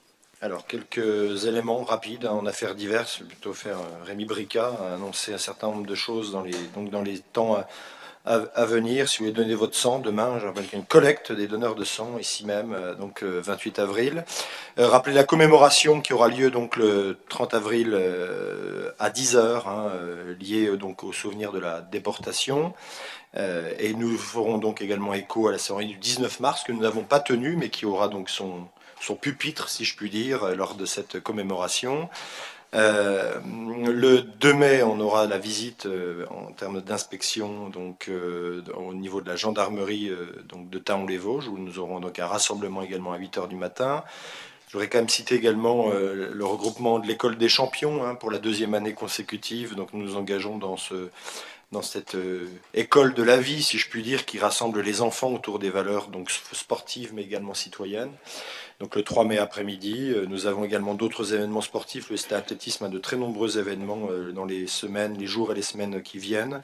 Alors, quelques éléments rapides en affaires diverses. Je vais plutôt faire Rémi Brica, annoncer un certain nombre de choses dans les temps à venir. Si vous voulez donner votre sang, demain, je rappelle qu'il y a une collecte des donneurs de sang, ici même, donc 28 avril. Rappelez la commémoration qui aura lieu donc le 30 avril à 10h, hein, liée donc au souvenir de la déportation. Et nous ferons donc également écho à la cérémonie du 19 mars, que nous n'avons pas tenue, mais qui aura donc son pupitre, si je puis dire, lors de cette commémoration. Le 2 mai, on aura la visite en termes d'inspection donc au niveau de la gendarmerie donc de Thaon-les-Vosges, où nous aurons donc un rassemblement également à 8h du matin. Je voudrais quand même citer également le regroupement de l'école des champions, hein, pour la 2e année consécutive. Donc nous nous engageons dans cette école de la vie, si je puis dire, qui rassemble les enfants autour des valeurs donc sportives mais également citoyennes. donc le 3 mai après-midi. Nous avons également d'autres événements sportifs. Le Stade Athlétisme a de très nombreux événements dans les semaines, les jours et les semaines qui viennent.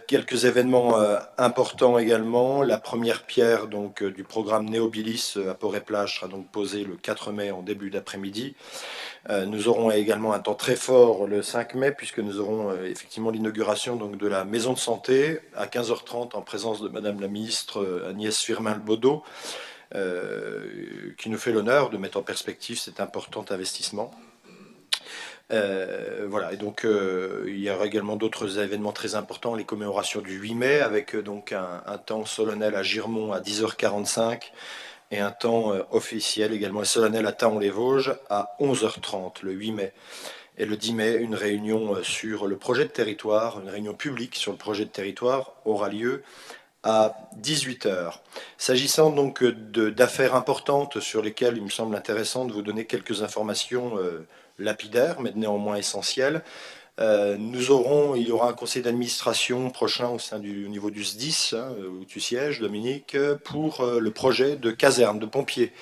Quelques événements importants également. La première pierre donc, du programme Néobilis à Port-et-Plage sera donc posée le 4 mai en début d'après-midi. Nous aurons également un temps très fort le 5 mai, puisque nous aurons effectivement l'inauguration donc, de la maison de santé à 15h30 en présence de Madame la ministre Agnès Firmin-Lebaudot, qui nous fait l'honneur de mettre en perspective cet important investissement. Voilà, et donc il y aura également d'autres événements très importants, les commémorations du 8 mai, avec donc un temps solennel à Girmont à 10h45 et un temps officiel également solennel à Thaon-les-Vosges à 11h30 le 8 mai. Et le 10 mai, une réunion sur le projet de territoire, une réunion publique sur le projet de territoire aura lieu à 18h. S'agissant donc d'affaires importantes sur lesquelles il me semble intéressant de vous donner quelques informations lapidaires, mais néanmoins essentielles, il y aura un conseil d'administration prochain au niveau du SDIS, hein, où tu sièges, Dominique, pour le projet de caserne de pompiers,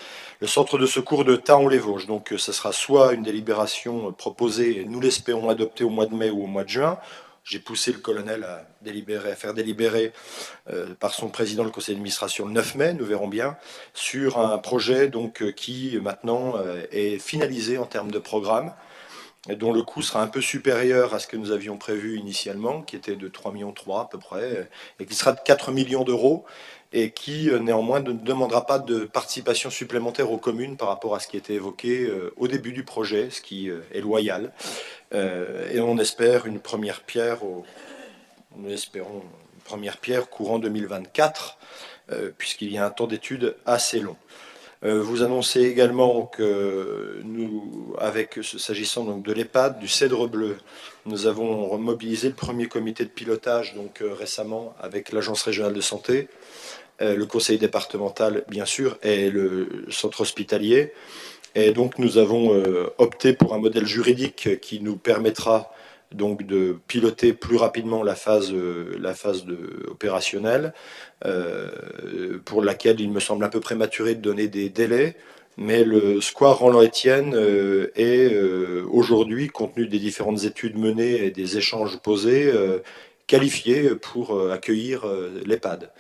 le centre de secours de Thaon-les-Vosges. Donc ce sera soit une délibération proposée, et nous l'espérons adoptée au mois de mai ou au mois de juin. J'ai poussé le colonel à faire délibérer par son président le conseil d'administration le 9 mai, nous verrons bien, sur un projet donc, qui maintenant est finalisé en termes de programme, dont le coût sera un peu supérieur à ce que nous avions prévu initialement, qui était de 3,3 millions à peu près, et qui sera de 4 millions d'euros, et qui néanmoins ne demandera pas de participation supplémentaire aux communes par rapport à ce qui était évoqué au début du projet, ce qui est loyal. Et on espère une première pierre, nous espérons une première pierre courant 2024, puisqu'il y a un temps d'étude assez long. Vous annoncez également que nous, s'agissant donc de l'EHPAD, du Cèdre Bleu, nous avons mobilisé le premier comité de pilotage donc, récemment avec l'Agence régionale de santé, le conseil départemental bien sûr et le centre hospitalier. Et donc nous avons opté pour un modèle juridique qui nous permettra donc de piloter plus rapidement la phase opérationnelle, pour laquelle il me semble un peu prématuré de donner des délais, mais le square Roland-Étienne est aujourd'hui, compte tenu des différentes études menées et des échanges posés, qualifié pour accueillir l'EHPAD.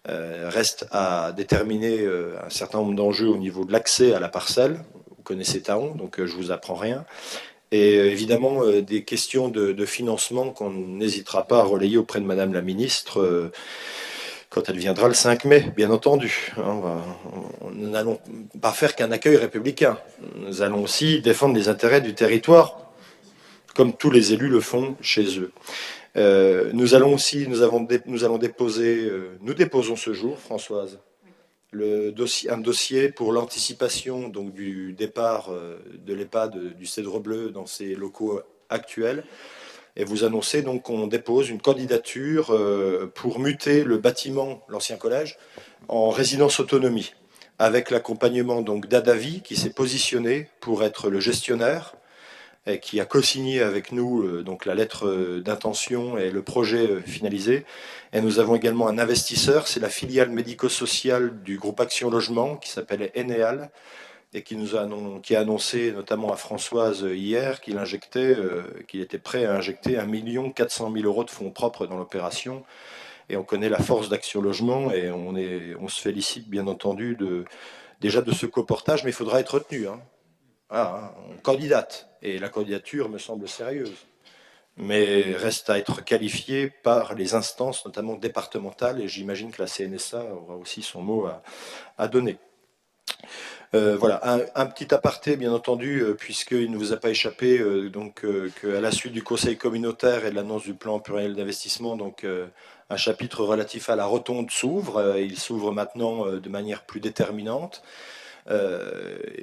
Reste à déterminer un certain nombre d'enjeux au niveau de l'accès à la parcelle. Vous connaissez Thaon, donc je ne vous apprends rien. Et évidemment, des questions de financement qu'on n'hésitera pas à relayer auprès de Madame la Ministre quand elle viendra le 5 mai, bien entendu. Nous n'allons pas faire qu'un accueil républicain. Nous allons aussi défendre les intérêts du territoire, comme tous les élus le font chez eux. Nous déposons ce jour, Françoise, un dossier pour l'anticipation donc du départ de l'EHPAD du Cèdre Bleu dans ses locaux actuels. Et vous annoncez donc qu'on dépose une candidature pour muter le bâtiment, l'ancien collège, en résidence autonomie, avec l'accompagnement donc d'Adavi qui s'est positionné pour être le gestionnaire et qui a co-signé avec nous donc la lettre d'intention et le projet finalisé. Et nous avons également un investisseur, c'est la filiale médico-sociale du groupe Action Logement qui s'appelle Eneal et qui a annoncé notamment à Françoise hier qu'il était prêt à injecter 1 400 000 € de fonds propres dans l'opération. Et on connaît la force d'Action Logement et on se félicite bien entendu déjà de ce coportage, mais il faudra être retenu. Voilà, on candidate et la candidature me semble sérieuse, mais reste à être qualifiée par les instances, notamment départementales, et j'imagine que la CNSA aura aussi son mot à donner. Voilà, un petit aparté, bien entendu, puisqu'il ne vous a pas échappé qu'à la suite du Conseil communautaire et de l'annonce du plan pluriannuel d'investissement, un chapitre relatif à la rotonde s'ouvre. Il s'ouvre maintenant de manière plus déterminante.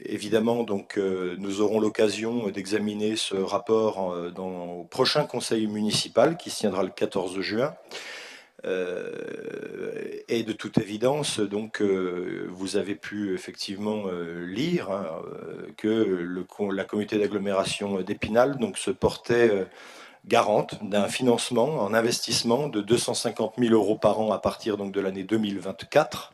Évidemment, donc, nous aurons l'occasion d'examiner ce rapport au prochain conseil municipal qui se tiendra le 14 juin. Et de toute évidence, donc, vous avez pu effectivement lire que la communauté d'agglomération d'Épinal se portait garante d'un financement en investissement de 250 000 € par an à partir donc, de l'année 2024.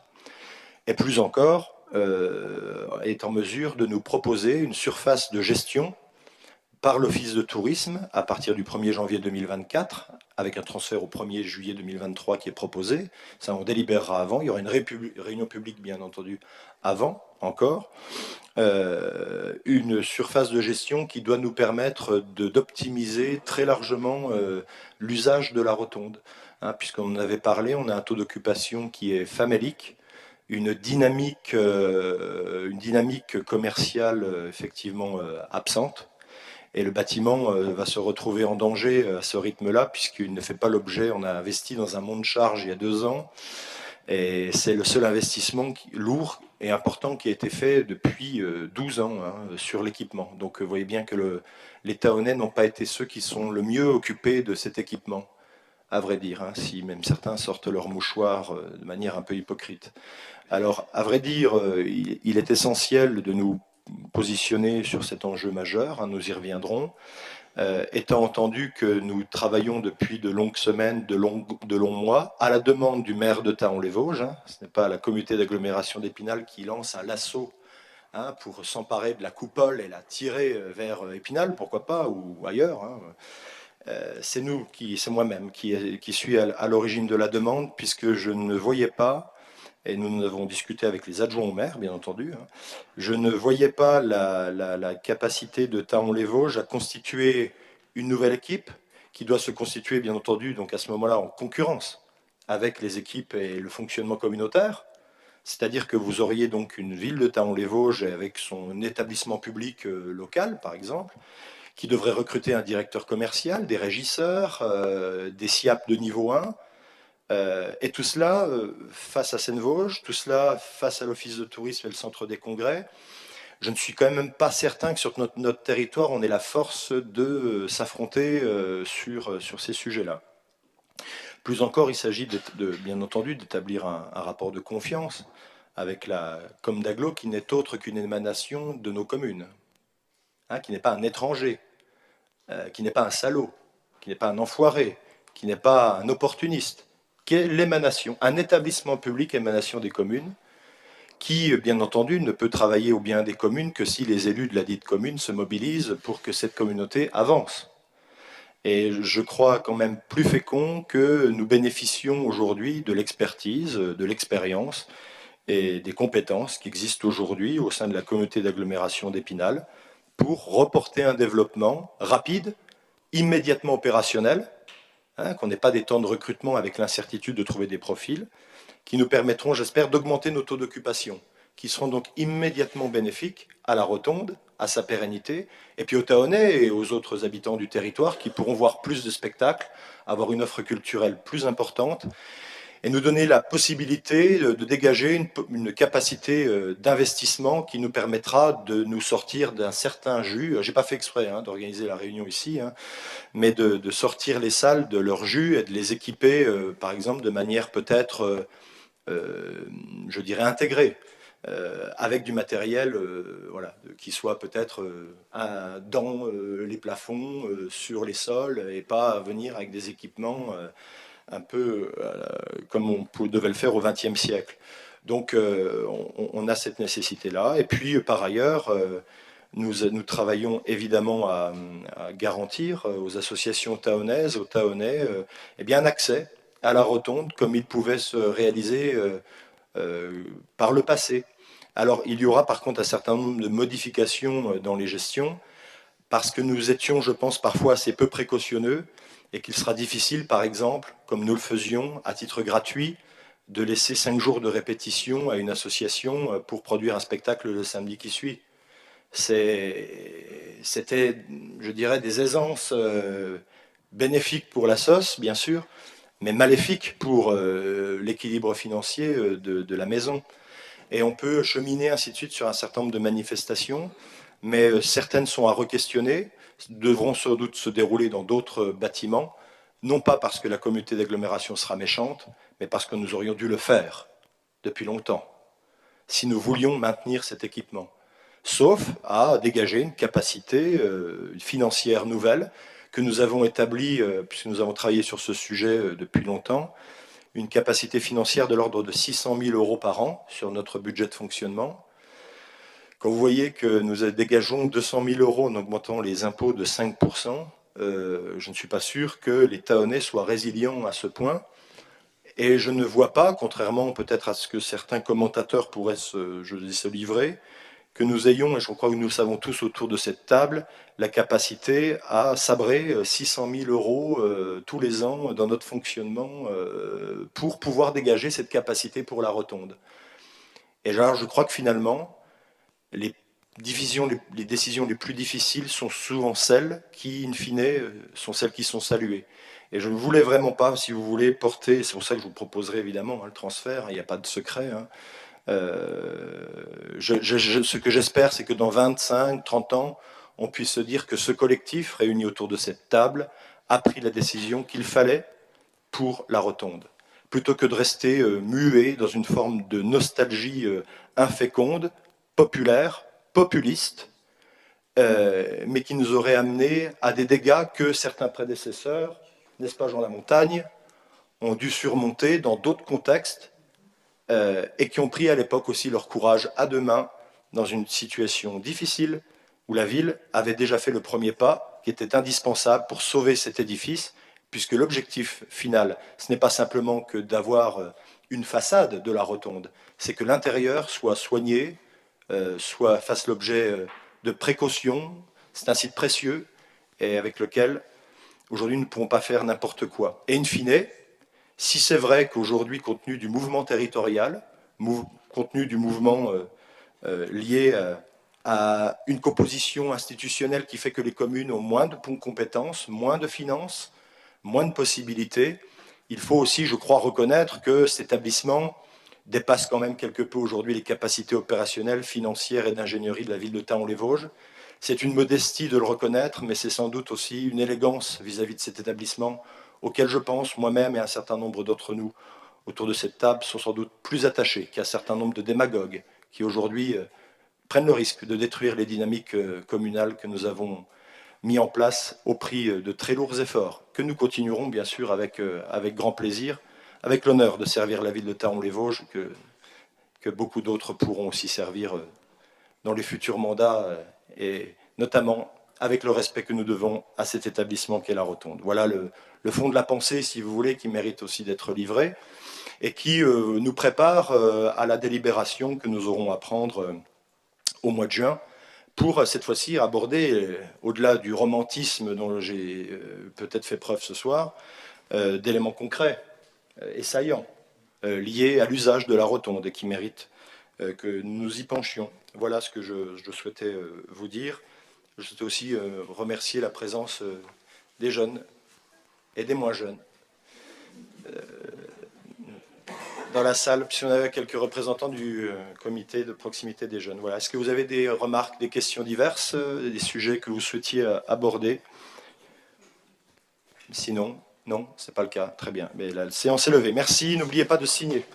Et plus encore, est en mesure de nous proposer une surface de gestion par l'Office de tourisme à partir du 1er janvier 2024, avec un transfert au 1er juillet 2023 qui est proposé. Ça, on délibérera avant. Il y aura une réunion publique, bien entendu, avant encore. Une surface de gestion qui doit nous permettre d'optimiser très largement l'usage de la rotonde. Hein, puisqu'on en avait parlé, on a un taux d'occupation qui est famélique, une dynamique commerciale effectivement absente. Et le bâtiment va se retrouver en danger à ce rythme-là, puisqu'il ne fait pas l'objet, on a investi dans un monte charge il y a 2 ans, et c'est le seul investissement lourd et important qui a été fait depuis 12 ans sur l'équipement. Donc vous voyez bien que les Tahonnais n'ont pas été ceux qui sont le mieux occupés de cet équipement, à vrai dire, hein, si même certains sortent leur mouchoir de manière un peu hypocrite. Alors, à vrai dire, il est essentiel de nous positionner sur cet enjeu majeur, hein, nous y reviendrons, étant entendu que nous travaillons depuis de longues semaines, de longs mois, à la demande du maire de Thaon-les-Vosges. Hein, ce n'est pas la communauté d'agglomération d'Épinal qui lance un lasso hein, pour s'emparer de la coupole et la tirer vers Épinal, pourquoi pas, ou ailleurs. Hein. C'est moi-même qui suis à l'origine de la demande, puisque je ne voyais pas, et nous avons discuté avec les adjoints au maire, bien entendu, hein, je ne voyais pas la capacité de Thaon-les-Vosges à constituer une nouvelle équipe, qui doit se constituer, bien entendu, donc à ce moment-là, en concurrence avec les équipes et le fonctionnement communautaire. C'est-à-dire que vous auriez donc une ville de Thaon-les-Vosges avec son établissement public local, par exemple, qui devrait recruter un directeur commercial, des régisseurs, des SIAP de niveau 1, et tout cela face à Seine-Vosges, tout cela face à l'Office de tourisme et le Centre des congrès. Je ne suis quand même pas certain que sur notre territoire, on ait la force de s'affronter sur ces sujets-là. Plus encore, il s'agit bien entendu d'établir un rapport de confiance avec la Com d'Aglo, qui n'est autre qu'une émanation de nos communes, hein, qui n'est pas un étranger, qui n'est pas un salaud, qui n'est pas un enfoiré, qui n'est pas un opportuniste, qui est l'émanation, un établissement public émanation des communes, qui, bien entendu, ne peut travailler au bien des communes que si les élus de la dite commune se mobilisent pour que cette communauté avance. Et je crois quand même plus fécond que nous bénéficions aujourd'hui de l'expertise, de l'expérience et des compétences qui existent aujourd'hui au sein de la communauté d'agglomération d'Épinal pour reporter un développement rapide, immédiatement opérationnel, hein, qu'on n'ait pas des temps de recrutement avec l'incertitude de trouver des profils, qui nous permettront, j'espère, d'augmenter nos taux d'occupation, qui seront donc immédiatement bénéfiques à la rotonde, à sa pérennité, et puis aux Tahonnais et aux autres habitants du territoire qui pourront voir plus de spectacles, avoir une offre culturelle plus importante, et nous donner la possibilité de dégager une capacité d'investissement qui nous permettra de nous sortir d'un certain jus. J'ai pas fait exprès hein, d'organiser la réunion ici, hein, mais de sortir les salles de leur jus et de les équiper, par exemple, de manière peut-être, je dirais, intégrée. Avec du matériel voilà, qui soit peut-être dans les plafonds, sur les sols, et pas venir avec des équipements un peu comme on devait le faire au XXe siècle. Donc on a cette nécessité-là. Et puis par ailleurs, nous travaillons évidemment à garantir aux associations tahonnaises, aux Tahonnais, eh bien, un accès à la rotonde comme il pouvait se réaliser par le passé. Alors, il y aura par contre un certain nombre de modifications dans les gestions, parce que nous étions, je pense, parfois assez peu précautionneux, et qu'il sera difficile, par exemple, comme nous le faisions, à titre gratuit, de laisser 5 jours de répétition à une association pour produire un spectacle le samedi qui suit. C'était, je dirais, des aisances bénéfiques pour la SOS, bien sûr, mais maléfiques pour l'équilibre financier de la maison. Et on peut cheminer ainsi de suite sur un certain nombre de manifestations, mais certaines sont à re-questionner, devront sans doute se dérouler dans d'autres bâtiments, non pas parce que la communauté d'agglomération sera méchante, mais parce que nous aurions dû le faire depuis longtemps, si nous voulions maintenir cet équipement, sauf à dégager une capacité financière nouvelle que nous avons établie, puisque nous avons travaillé sur ce sujet depuis longtemps, une capacité financière de l'ordre de 600 000 € par an sur notre budget de fonctionnement. Quand vous voyez que nous dégageons 200 000 € en augmentant les impôts de 5%, je ne suis pas sûr que les Tahonnais soient résilients à ce point. Et je ne vois pas, contrairement peut-être à ce que certains commentateurs pourraient se livrer, que nous ayons, et je crois que nous le savons tous autour de cette table, la capacité à sabrer 600 000 € tous les ans dans notre fonctionnement pour pouvoir dégager cette capacité pour la rotonde. Et alors je crois que finalement, les décisions les plus difficiles sont souvent celles qui, in fine, sont celles qui sont saluées. Et je ne voulais vraiment pas, si vous voulez, porter, c'est pour ça que je vous proposerai évidemment le transfert, il n'y a pas de secret. Ce que j'espère, c'est que dans 25, 30 ans, on puisse se dire que ce collectif, réuni autour de cette table, a pris la décision qu'il fallait pour la rotonde. Plutôt que de rester muet dans une forme de nostalgie inféconde, populaire, populiste, mais qui nous aurait amené à des dégâts que certains prédécesseurs, n'est-ce pas Jean Lamontagne, ont dû surmonter dans d'autres contextes et qui ont pris à l'époque aussi leur courage à deux mains dans une situation difficile où la ville avait déjà fait le premier pas qui était indispensable pour sauver cet édifice, puisque l'objectif final, ce n'est pas simplement que d'avoir une façade de la rotonde, c'est que l'intérieur soit soigné, fasse l'objet de précautions. C'est un site précieux et avec lequel aujourd'hui nous ne pourrons pas faire n'importe quoi. Et in fine, si c'est vrai qu'aujourd'hui, compte tenu du mouvement territorial, compte tenu du mouvement lié à une composition institutionnelle qui fait que les communes ont moins de compétences, moins de finances, moins de possibilités, il faut aussi, je crois, reconnaître que cet établissement dépasse quand même quelque peu aujourd'hui les capacités opérationnelles, financières et d'ingénierie de la ville de Thaon-les-Vosges. C'est une modestie de le reconnaître, mais c'est sans doute aussi une élégance vis-à-vis de cet établissement auquel je pense moi-même et un certain nombre d'entre nous autour de cette table sont sans doute plus attachés qu'un certain nombre de démagogues qui aujourd'hui prennent le risque de détruire les dynamiques communales que nous avons mis en place au prix de très lourds efforts, que nous continuerons bien sûr avec grand plaisir, avec l'honneur de servir la ville de Thaon-les-Vosges, que beaucoup d'autres pourront aussi servir dans les futurs mandats, et notamment avec le respect que nous devons à cet établissement qu'est la Rotonde. Voilà le fond de la pensée, si vous voulez, qui mérite aussi d'être livré, et qui nous prépare à la délibération que nous aurons à prendre au mois de juin, pour cette fois-ci aborder, au-delà du romantisme dont j'ai peut-être fait preuve ce soir, d'éléments concrets et saillants, liés à l'usage de la rotonde et qui méritent que nous y penchions. Voilà ce que je souhaitais vous dire. Je souhaitais aussi remercier la présence des jeunes et des moins jeunes dans la salle, puisqu'on avait quelques représentants du comité de proximité des jeunes. Voilà. Est-ce que vous avez des remarques, des questions diverses, des sujets que vous souhaitiez aborder? Sinon, non, ce n'est pas le cas. Très bien. Mais la séance est levée. Merci. N'oubliez pas de signer.